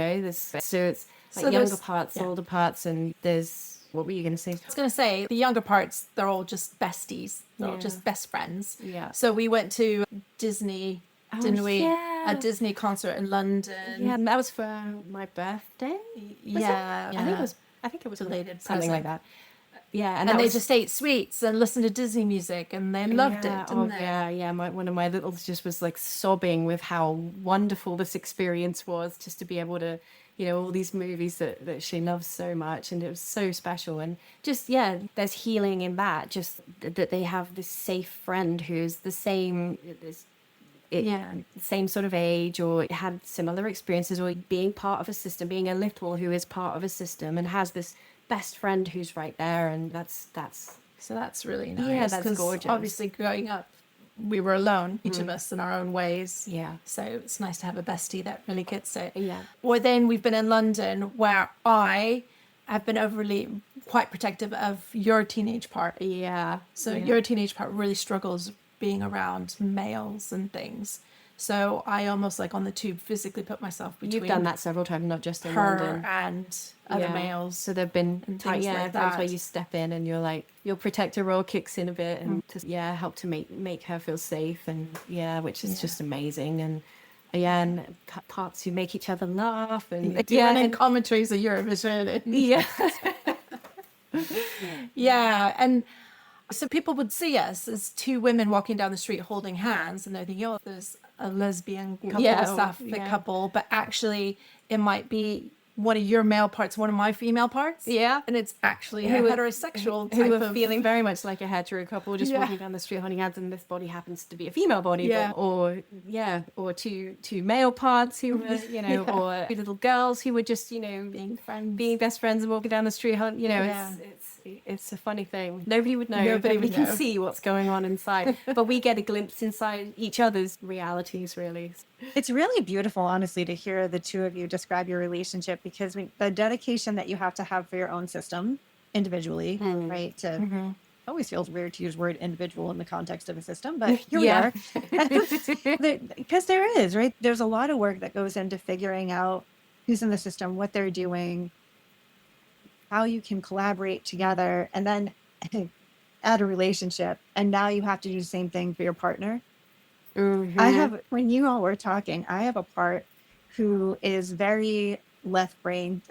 it's like younger parts, older parts, and there's, what were you going to say? I was going to say, the younger parts, they're all just besties. They're all just best friends. Yeah. So we went to Disney, didn't we? A Disney concert in London. Yeah, and that was for my birthday. Yeah. I think it was related something like that. Yeah, and they just ate sweets and listened to Disney music, and they loved it, didn't they? Yeah. One of my littles just was like sobbing with how wonderful this experience was, just to be able to, all these movies that she loves so much, and it was so special. And just there's healing in that, just that they have this safe friend who's the same. Same sort of age, or had similar experiences, or being part of a system, being a little who is part of a system and has this best friend who's right there, and that's really nice. Yeah, that's gorgeous. Obviously, growing up, we were alone, each of us in our own ways. Yeah. So it's nice to have a bestie that really gets it. Yeah. Or then we've been in London, where I have been overly quite protective of your teenage part. Yeah. So your teenage part really struggles being around males and things. So I almost, like on the tube, physically put myself between. You've done that several times, not just in her London. And other males. So there've been times like that where you step in and you're like, your protector role kicks in a bit, and help to make her feel safe, and which is just amazing. And and parts who make each other laugh, and and commentaries of Eurovision. And so people would see us as two women walking down the street holding hands, and they're thinking, oh, there's a lesbian couple, a sapphic couple, but actually it might be one of your male parts, one of my female parts. Yeah. And it's actually a heterosexual type who are of feeling very much like a hetero couple, just walking down the street holding hands, and this body happens to be a female body. Yeah. Or two male parts who were, or two little girls who were just, being best friends and walking down the street, it's a funny thing. Nobody would know. Nobody can see what's going on inside, but we get a glimpse inside each other's realities, really. It's really beautiful, honestly, to hear the two of you describe your relationship, because the dedication that you have to have for your own system individually, right? Always feels weird to use the word individual in the context of a system, but here we are. Because there is, right? There's a lot of work that goes into figuring out who's in the system, what they're doing, how you can collaborate together, and then add a relationship. And now you have to do the same thing for your partner. When you all were talking, I have a part who is very left brain.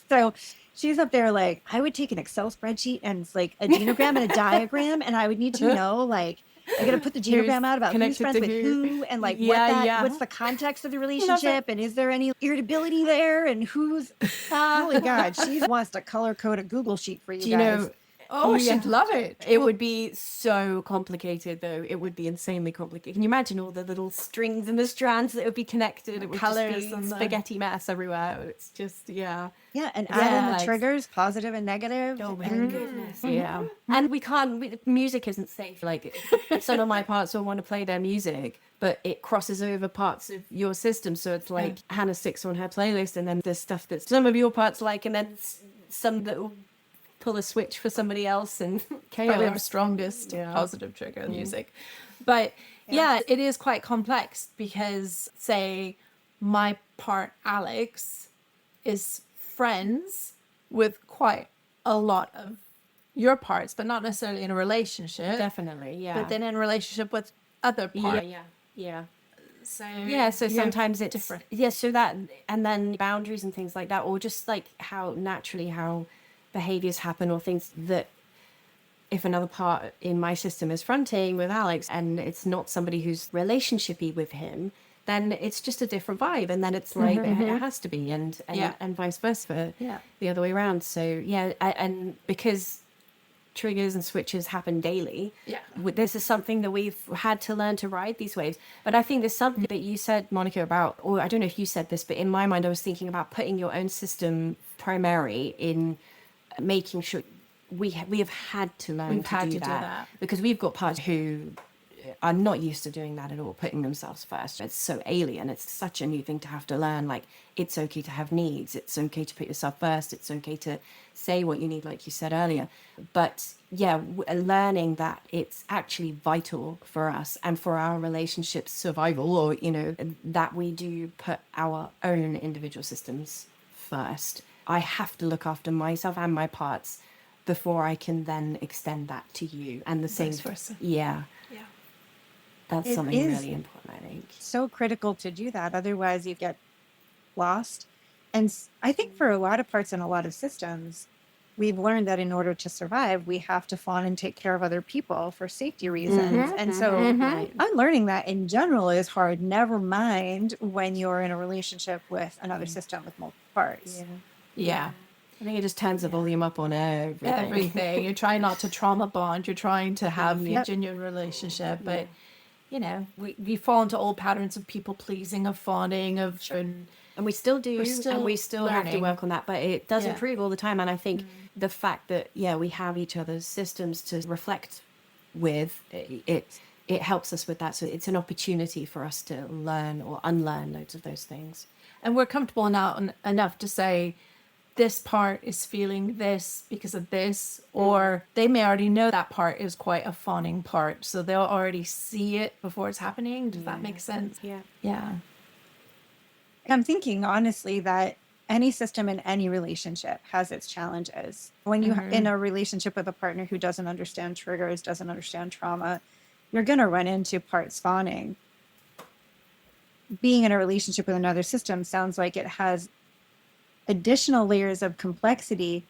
So she's up there like, I would take an Excel spreadsheet and it's like a genogram and a diagram, and I would need to know, like, I gotta put the genogram out about who's friends with who, and like what's the context of the relationship, and is there any irritability there, and who's holy God, she wants to color code a Google sheet for you guys. She'd love it. It would be so complicated, though. It would be insanely complicated. Can you imagine all the little strings and the strands that would be connected? It would colors just be and spaghetti mess everywhere. It's just, and add in the triggers, positive and negative. Oh my goodness. And we can't, music isn't safe. Like, some of my parts will want to play their music, but it crosses over parts of your system. So it's like Hannah sticks on her playlist, and then there's stuff that some of your parts like, and then some that will pull a switch for somebody else and Probably our chaos. strongest Yeah. positive trigger music. But yeah, it is quite complex because, say, my part Alex is friends with quite a lot of your parts, but not necessarily in a relationship. Definitely, yeah. But then in a relationship with other parts. Yeah. So So sometimes it's different. Yeah, so that, and then boundaries and things like that, or just like how behaviors happen, or things that if another part in my system is fronting with Alex and it's not somebody who's relationshipy with him, then it's just a different vibe, and then it's like it has to be, and vice versa, the other way around. So and because triggers and switches happen daily, this is something that we've had to learn to ride these waves. But I think there's something that you said, Monica, about, or I don't know if you said this, but in my mind I was thinking about putting your own system primary in making sure we have had to learn to do that, because we've got parts who are not used to doing that at all, putting themselves first. It's so alien. It's such a new thing to have to learn. Like, it's okay to have needs. It's okay to put yourself first. It's okay to say what you need, like you said earlier. But learning that it's actually vital for us and for our relationship survival, or, that we do put our own individual systems first. I have to look after myself and my parts before I can then extend that to you, and the same Vice versa. That's something really important, I think. So critical to do that. Otherwise, you get lost. And I think for a lot of parts in a lot of systems, we've learned that in order to survive, we have to fawn and take care of other people for safety reasons. And so unlearning that in general is hard, never mind when you're in a relationship with another system with multiple parts. Yeah. I think it just turns the volume up on everything. You're trying not to trauma bond. You're trying to have a genuine relationship. But, we fall into old patterns of people pleasing, of fawning, and we still do. And we still have to work on that. But it does improve all the time. And I think the fact that, we have each other's systems to reflect with, it helps us with that. So it's an opportunity for us to learn or unlearn loads of those things. And we're comfortable now enough to say, this part is feeling this because of this, or they may already know that part is quite a fawning part, so they'll already see it before it's happening. Does that make sense? Yeah. I'm thinking honestly that any system in any relationship has its challenges. When you're in a relationship with a partner who doesn't understand triggers, doesn't understand trauma, you're going to run into parts fawning. Being in a relationship with another system sounds like it has additional layers of complexity,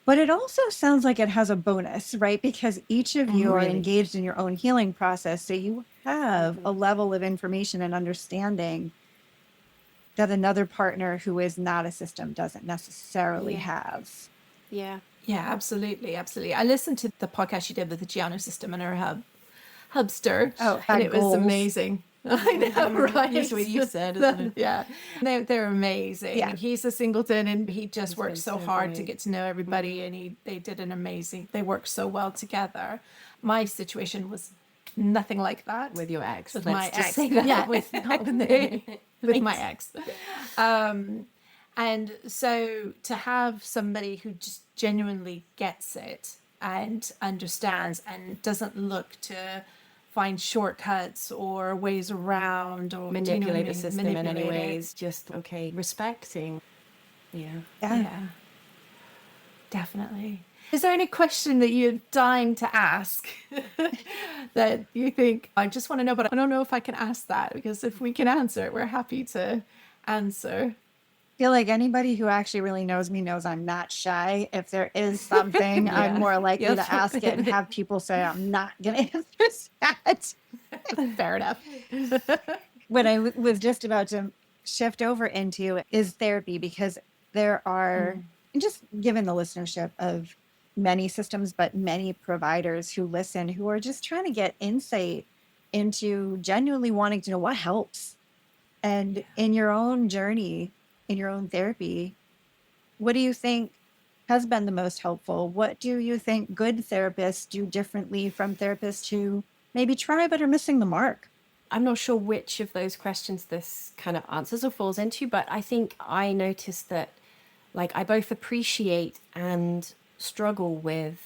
but it also sounds like it has a bonus, right? Because each of you are engaged in your own healing process. So you have a level of information and understanding that another partner who is not a system doesn't necessarily have. Yeah, absolutely. I listened to the podcast she did with the Gianna system and her hubster. And it was amazing. I know, right? That's what you said, isn't it? They're amazing. Yeah. He's a singleton, and he just worked so hard to get to know everybody, and they did they worked so well together. My situation was nothing like that. With your ex. With Let's my just ex. say that. Yeah, with my ex. And so to have somebody who just genuinely gets it and understands and doesn't look to find shortcuts or ways around or manipulate the system in any ways, just respecting. Definitely. Is there any question that you're dying to ask that you think, I just want to know, but I don't know if I can ask that? Because if we can answer it, we're happy to answer. I feel like anybody who actually really knows me knows I'm not shy. If there is something, I'm more likely to ask it and have people say I'm not going to answer that. Fair enough. What I was just about to shift over into is therapy, because there are, just given the listenership of many systems, but many providers who listen, who are just trying to get insight into genuinely wanting to know what helps. And in your own journey, in your own therapy, what do you think has been the most helpful? What do you think good therapists do differently from therapists who maybe try but are missing the mark? I'm not sure which of those questions this kind of answers or falls into, but I think I noticed that, I both appreciate and struggle with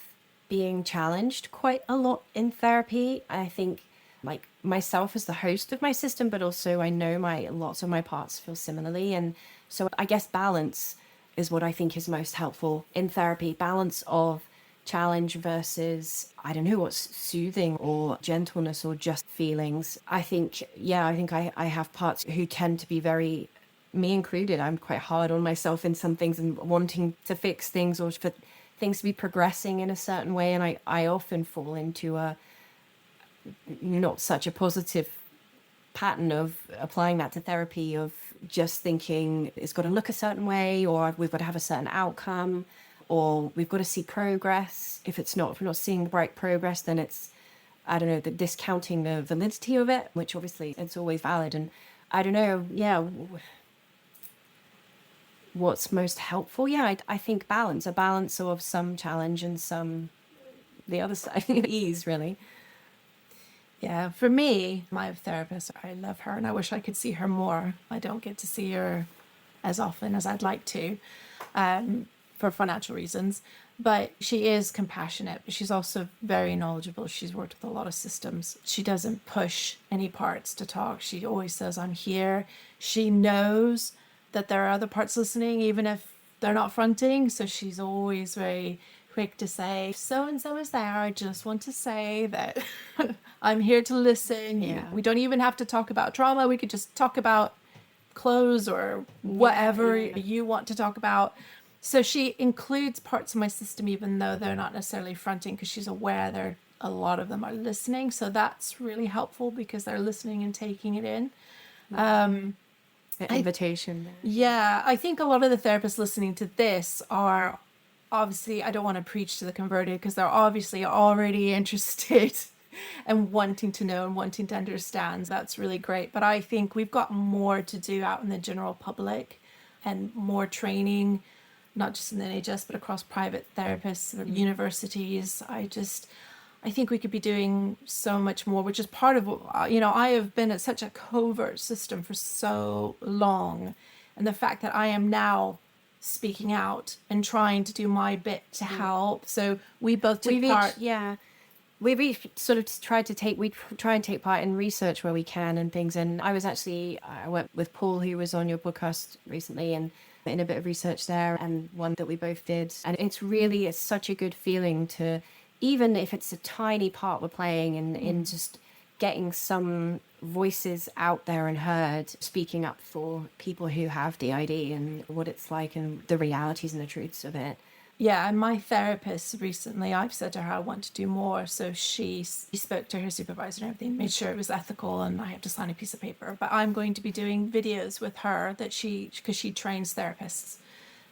being challenged quite a lot in therapy. I think like myself as the host of my system, but also I know lots of my parts feel similarly. And so I guess balance is what I think is most helpful in therapy. Balance of challenge versus, I don't know, what's soothing or gentleness or just feelings. I think I have parts who tend to be very, me included, I'm quite hard on myself in some things and wanting to fix things or for things to be progressing in a certain way. And I often fall into a not such a positive pattern of applying that to therapy, of just thinking it's got to look a certain way, or we've got to have a certain outcome, or we've got to see progress. If we're not seeing the right progress, then it's, I don't know, the discounting the validity of it, which obviously it's always valid. And I don't know, what's most helpful. I think a balance of some challenge and some the other side, ease, really. Yeah, for me, my therapist, I love her and I wish I could see her more. I don't get to see her as often as I'd like to, for financial reasons. But she is compassionate, but she's also very knowledgeable. She's worked with a lot of systems. She doesn't push any parts to talk. She always says, I'm here. She knows that there are other parts listening, even if they're not fronting. So she's always very quick to say, so and so is there. I just want to say that I'm here to listen. Yeah. We don't even have to talk about trauma. We could just talk about clothes or whatever you want to talk about. So she includes parts of my system, even though they're not necessarily fronting, because she's aware a lot of them are listening. So that's really helpful because they're listening and taking it in. Invitation. I think a lot of the therapists listening to this are obviously, I don't want to preach to the converted, because they're obviously already interested and wanting to know and wanting to understand. That's really great. But I think we've got more to do out in the general public and more training, not just in the NHS, but across private therapists, universities. I think we could be doing so much more, which is part of, I have been at such a covert system for so long. And the fact that I am now speaking out and trying to do my bit to help. So we both took part. We sort of try and take part in research where we can and things. And I went with Paul, who was on your podcast recently, and in a bit of research there, and one that we both did. And it's such a good feeling to, even if it's a tiny part we're playing in just getting some voices out there and heard, speaking up for people who have DID and what it's like and the realities and the truths of it. Yeah, and my therapist recently, I've said to her I want to do more. So she spoke to her supervisor and everything, made sure it was ethical, and I have to sign a piece of paper. But I'm going to be doing videos with her because she trains therapists.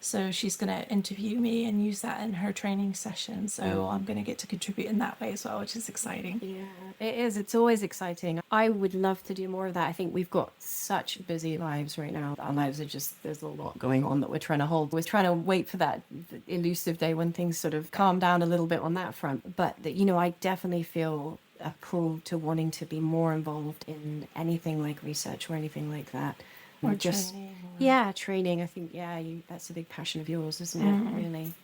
So she's going to interview me and use that in her training session. So I'm going to get to contribute in that way as well, which is exciting. Yeah, it is. It's always exciting. I would love to do more of that. I think we've got such busy lives right now. Our lives are there's a lot going on that we're trying to hold. We're trying to wait for that elusive day when things sort of calm down a little bit on that front. But, I definitely feel a pull to wanting to be more involved in anything like research or anything like that. Or just training. Training. I think that's a big passion of yours, isn't it? Really.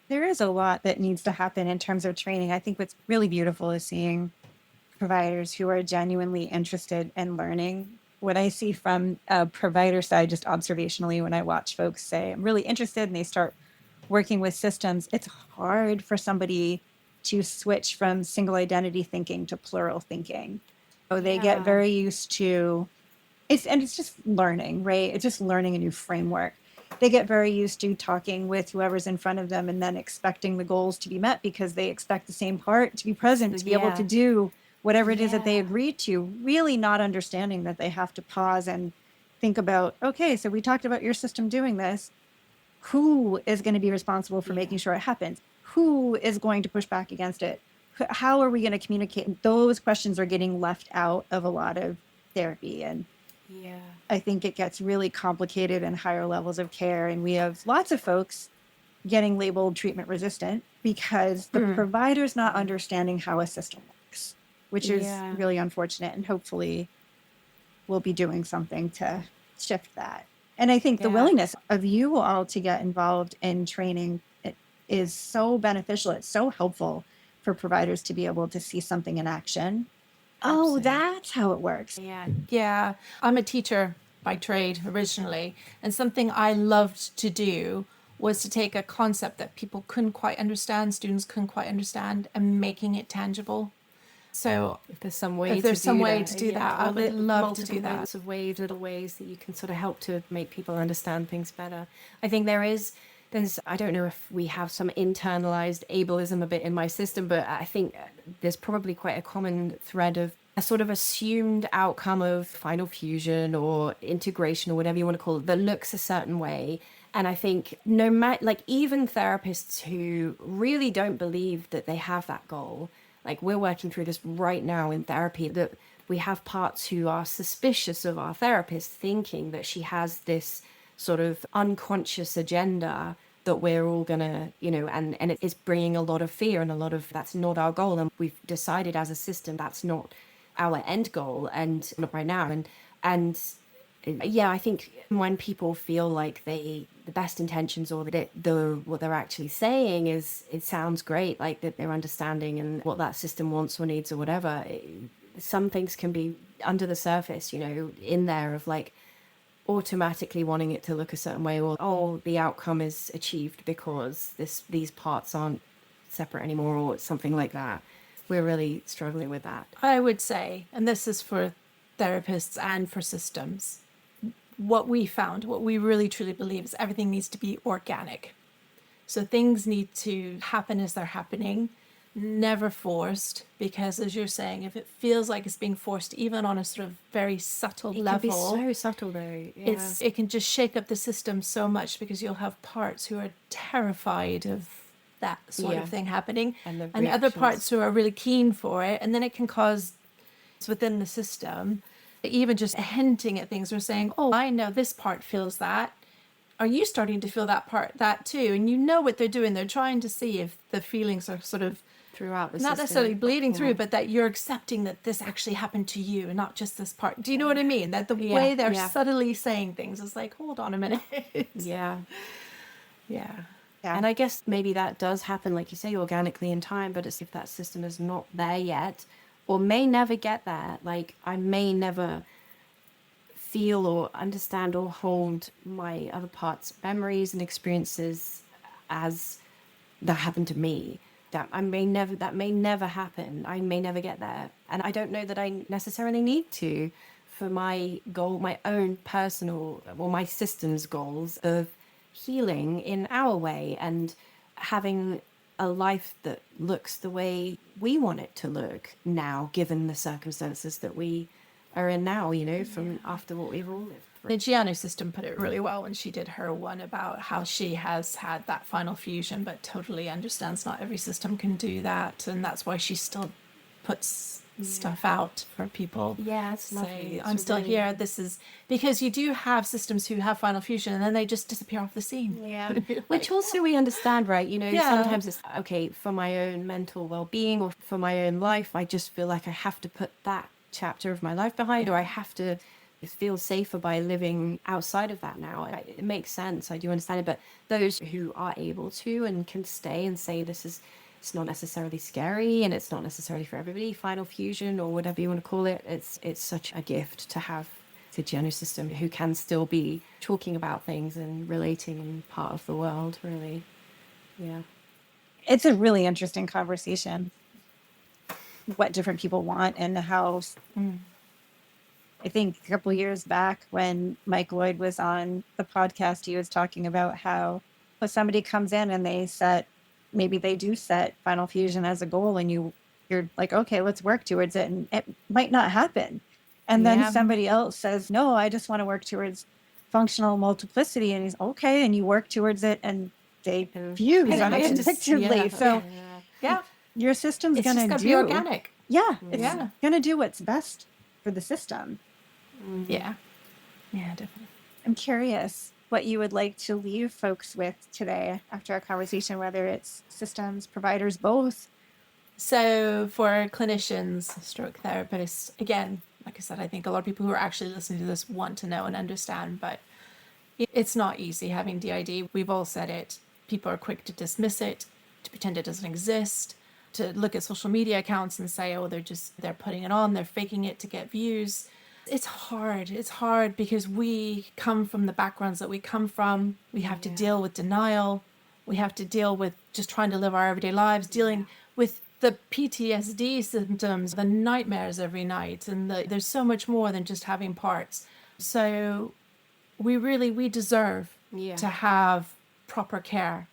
There is a lot that needs to happen in terms of training. I think what's really beautiful is seeing providers who are genuinely interested in learning. What I see from a provider side, just observationally, when I watch folks say, I'm really interested, and they start working with systems, it's hard for somebody to switch from single identity thinking to plural thinking. So they get very used to it's just learning, right? It's just learning a new framework. They get very used to talking with whoever's in front of them and then expecting the goals to be met because they expect the same part to be present, to be able to do whatever it is that they agreed to, really not understanding that they have to pause and think about, okay, so we talked about your system doing this. Who is going to be responsible for making sure it happens? Who is going to push back against it? How are we going to communicate? Those questions are getting left out of a lot of therapy. And I think it gets really complicated in higher levels of care. And we have lots of folks getting labeled treatment resistant because the provider's not understanding how a system works, which is really unfortunate. And hopefully we'll be doing something to shift that. And I think the willingness of you all to get involved in training is so beneficial. It's so helpful for providers to be able to see something in action. Oh, Absolutely. that's how it works. Yeah. Yeah, I'm a teacher by trade originally, and something I loved to do was to take a concept that people couldn't quite understand, students couldn't quite understand, and making it tangible. So If there's some way if there's to some do way that, to do yeah, that, I or would love to do multiple that. lots of ways, little ways that you can sort of help to make people understand things better. I think there's, I don't know if we have some internalized ableism a bit in my system, but I think there's probably quite a common thread of a sort of assumed outcome of final fusion or integration or whatever you want to call it that looks a certain way. And I think no matter, like, even therapists who really don't believe that they have that goal, like, we're working through this right now in therapy, that we have parts who are suspicious of our therapist, thinking that she has this sort of unconscious agenda that we're all gonna, and it is bringing a lot of fear and a lot of, that's not our goal. And we've decided as a system that's not our end goal, and not right now. And yeah, I think when people feel like the best intentions, or that what they're actually saying is, it sounds great, like that they're understanding and what that system wants or needs or whatever, some things can be under the surface, in there, of like automatically wanting it to look a certain way, or, oh, the outcome is achieved because these parts aren't separate anymore, or something like that. We're really struggling with that. I would say, and this is for therapists and for systems, what we found, what we really truly believe, is everything needs to be organic. So things need to happen as they're happening, never forced, because as you're saying, if it feels like it's being forced, even on a sort of very subtle level, It can be so subtle though. Yeah. it can just shake up the system so much, because you'll have parts who are terrified of that sort Yeah. of thing happening, And the and other reactions. parts who are really keen for it, and then it can cause within the system, even just hinting at things, or saying, oh, I know this part feels that. Are you starting to feel that too? And you know what they're doing. They're trying to see if the feelings are sort of Throughout the not system. necessarily bleeding Yeah. through, but that you're accepting that this actually happened to you and not just this part. Do you know what I mean? That the Yeah, way they're yeah. subtly saying things is like, hold on a minute. Yeah. Yeah. Yeah. And I guess maybe that does happen, like you say, organically in time, but it's if that system is not there yet, or may never get there. Like, I may never feel or understand or hold my other parts' memories and experiences as that happened to me. That may never happen. I may never get there. And I don't know that I necessarily need to, for my goal, my own personal, or my system's goals of healing in our way, and having a life that looks the way we want it to look now, given the circumstances that we are in now, from after what we've all lived through. The Giano system put it really well when she did her one about how she has had that final fusion, but totally understands not every system can do that. And that's why she still puts stuff out for people. Yeah, it's Say, lovely. It's I'm still really- here. This is because you do have systems who have final fusion and then they just disappear off the scene. Yeah, which also we understand, right? Yeah. Sometimes it's okay for my own mental well-being or for my own life. I just feel like I have to put that chapter of my life behind, or I have to feel safer by living outside of that now. It makes sense. I do understand it. But those who are able to and can stay and say it's not necessarily scary and it's not necessarily for everybody, final fusion or whatever you want to call it, it's such a gift to have the Giano system who can still be talking about things and relating and part of the world, really. Yeah. It's a really interesting conversation, what different people want, and how I think a couple of years back when Mike Lloyd was on the podcast, he was talking about how when somebody comes in and maybe they do set final fusion as a goal, and you're like, okay, let's work towards it, and it might not happen. And then Yeah. somebody else says, no, I just want to work towards functional multiplicity, and he's okay, and you work towards it, and they fuse And it unexpectedly. just- So Yeah. your system's It's going just to got to do be organic. Yeah, it's Yeah. going to do what's best for the system. Yeah. Yeah, definitely. I'm curious what you would like to leave folks with today after our conversation, whether it's systems, providers, both. So for clinicians, stroke therapists, again, like I said, I think a lot of people who are actually listening to this want to know and understand, but it's not easy having DID. We've all said it. people are quick to dismiss it, to pretend it doesn't exist, to look at social media accounts and say, oh, they're putting it on, they're faking it to get views. It's hard. It's hard because we come from the backgrounds that we come from. We have to deal with denial. We have to deal with just trying to live our everyday lives, dealing with the PTSD symptoms, the nightmares every night. And there's so much more than just having parts. So we deserve to have proper care.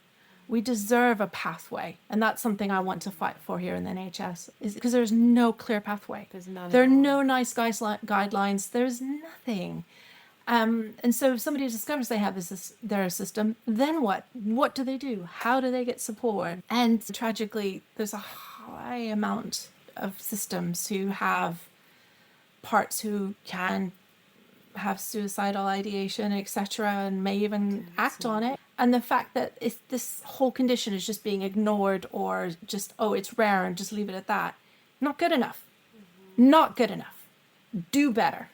We deserve a pathway. And that's something I want to fight for here in the NHS, is because there's no clear pathway. There's none. There are no nice guidelines. There's nothing. And so if somebody discovers they have their system, then what? What do they do? How do they get support? And tragically, there's a high amount of systems who have parts who can have suicidal ideation, etc., and may even act on it. And the fact that this whole condition is just being ignored, or just, oh, it's rare and just leave it at that. Not good enough. Not good enough. Do better.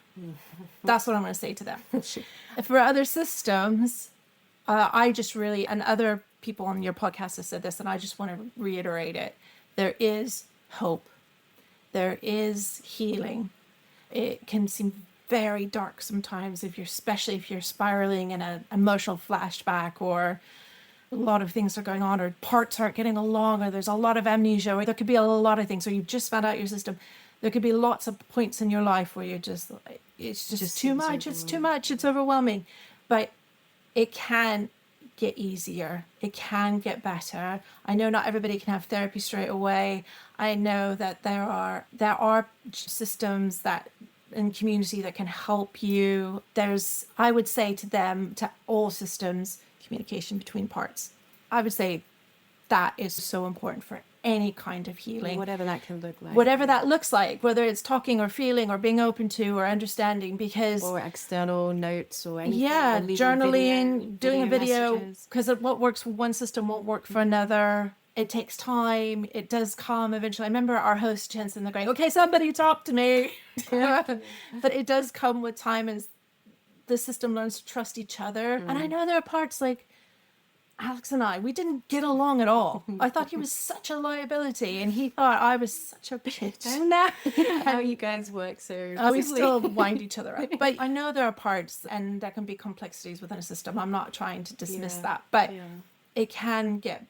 That's what I'm going to say to them. For other systems, I just really, and other people on your podcast have said this, and I just want to reiterate it. There is hope. There is healing. It can seem very dark sometimes, especially if you're spiraling in an emotional flashback, or a lot of things are going on, or parts aren't getting along, or there's a lot of amnesia, or there could be a lot of things, or you've just found out your system. There could be lots of points in your life where you're just like, it's just too much, it's too much, it's overwhelming. But it can get easier. It can get better. I know not everybody can have therapy straight away. I know that there are systems that in community that can help you. I would say to all systems, communication between parts. I would say that is so important for any kind of healing. Whatever that can look like. Whatever that looks like, whether it's talking or feeling or being open to or understanding, because... Or external notes or anything. Yeah, or journaling, doing a video, messages. because what works for one system won't work for another. It takes time. It does come eventually. I remember our host, Jensen, going, okay, somebody talk to me. But it does come with time, and the system learns to trust each other. And I know there are parts like Alex and we didn't get along at all. I thought he was such a liability, and he thought I was such a bitch. I don't know how you guys work so We still wind each other up. But I know there are parts, and there can be complexities within a system. I'm not trying to dismiss that, but it can get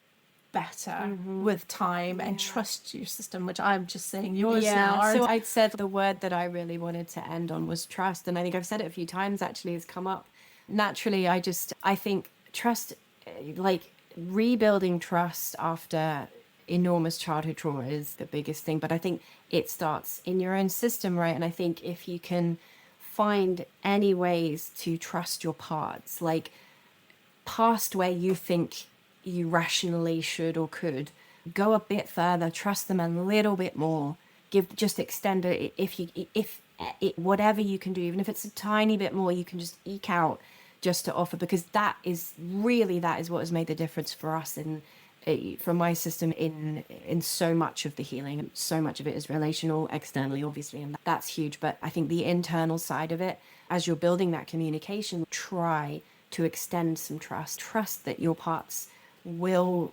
better with time, and trust your system, which I'm just saying yours now. So I'd said the word that I really wanted to end on was trust, and I think I've said it a few times actually. It's come up naturally. I think trust, like rebuilding trust after enormous childhood trauma, is the biggest thing, but I think it starts in your own system, right? And I think if you can find any ways to trust your parts, like past where you think you rationally should or could, go a bit further, trust them a little bit more, extend it. If whatever you can do, even if it's a tiny bit more, you can just eke out just to offer, because that is what has made the difference for us from my system in so much of the healing. So much of it is relational, externally obviously, and that's huge. But I think the internal side of it, as you're building that communication, try to extend some trust that your parts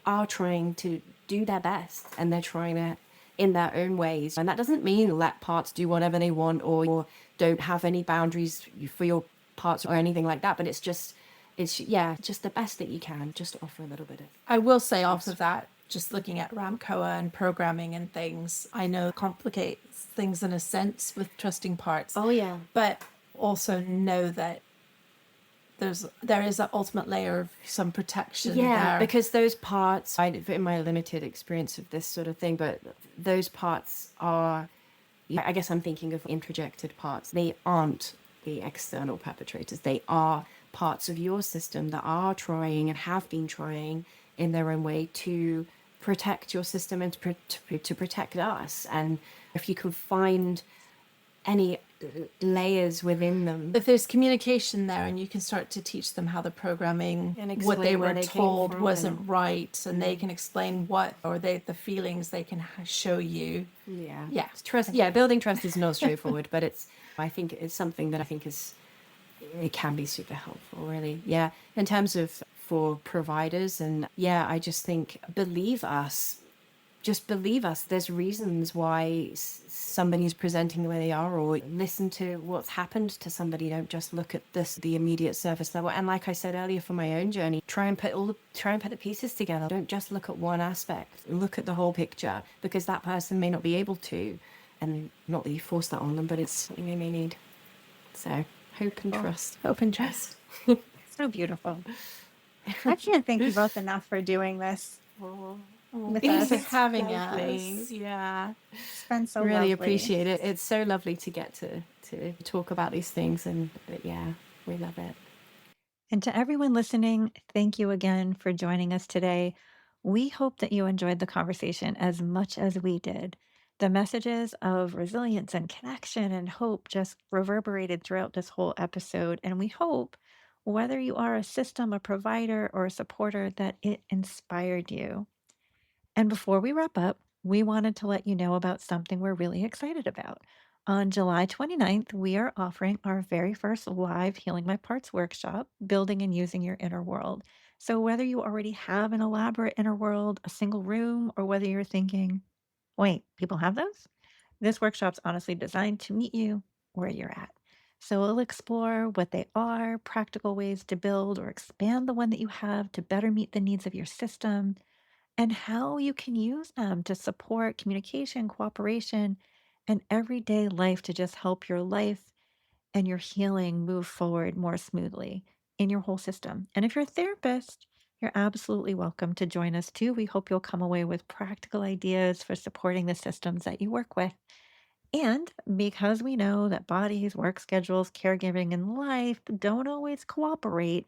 are trying to do their best, and they're trying to in their own ways. And that doesn't mean let parts do whatever they want, or don't have any boundaries for your parts or anything like that, but it's just the best that you can, just offer a little bit of... I will say off of that, just looking at Ramcoa and programming and things, I know it complicates things in a sense with trusting parts. Oh yeah. But also know that there is an ultimate layer of some protection there. Because those parts, in my limited experience of this sort of thing, but those parts are, I guess I'm thinking of introjected parts. They aren't the external perpetrators. They are parts of your system that are trying and have been trying in their own way to protect your system and to protect us. And if you can find any layers within them, if there's communication there, and you can start to teach them how the programming, what they were told wasn't right, and they can explain the feelings they can show you. Trust. Building trust is not straightforward, but I think it's something that I think it can be super helpful, really. In terms of for providers. And yeah, I just think, believe us. Just believe us. There's reasons why somebody's presenting the way they are, or listen to what's happened to somebody. Don't just look at the immediate surface level. And like I said earlier, for my own journey, try and put the pieces together. Don't just look at one aspect. Look at the whole picture, because that person may not be able to, and not that you force that on them, but it's something they may need. So hope and trust. Hope and trust. So beautiful. I can't thank you both enough for doing this with Thanks for us. having Lovely. us. Yeah. It's been so Really lovely. appreciate it. It's so lovely to get to talk about these things, and yeah, we love it. And to everyone listening, thank you again for joining us today. We hope that you enjoyed the conversation as much as we did. The messages of resilience and connection and hope just reverberated throughout this whole episode. And we hope, whether you are a system, a provider, or a supporter, that it inspired you. And before we wrap up, we wanted to let you know about something we're really excited about. On July 29th, we are offering our very first live Healing My Parts workshop, Building and Using Your Inner World. So, whether you already have an elaborate inner world, a single room, or whether you're thinking, wait, people have those? This workshop's honestly designed to meet you where you're at. So, we'll explore what they are, practical ways to build or expand the one that you have to better meet the needs of your system, and how you can use them to support communication, cooperation, and everyday life to just help your life and your healing move forward more smoothly in your whole system. And if you're a therapist, you're absolutely welcome to join us too. We hope you'll come away with practical ideas for supporting the systems that you work with. And because we know that bodies, work schedules, caregiving, and life don't always cooperate,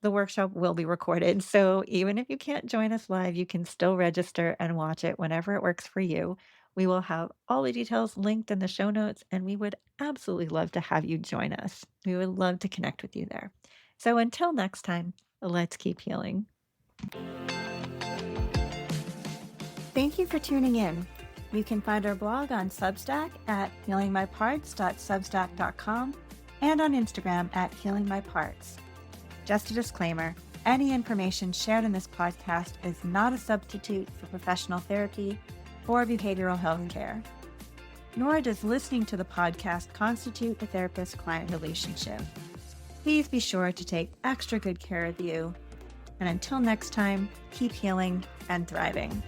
the workshop will be recorded. So even if you can't join us live, you can still register and watch it whenever it works for you. We will have all the details linked in the show notes, and we would absolutely love to have you join us. We would love to connect with you there. So until next time, let's keep healing. Thank you for tuning in. You can find our blog on Substack at healingmyparts.substack.com and on Instagram at healingmyparts. Just a disclaimer, any information shared in this podcast is not a substitute for professional therapy or behavioral health care. Nor does listening to the podcast constitute a therapist-client relationship. Please be sure to take extra good care of you. And until next time, keep healing and thriving.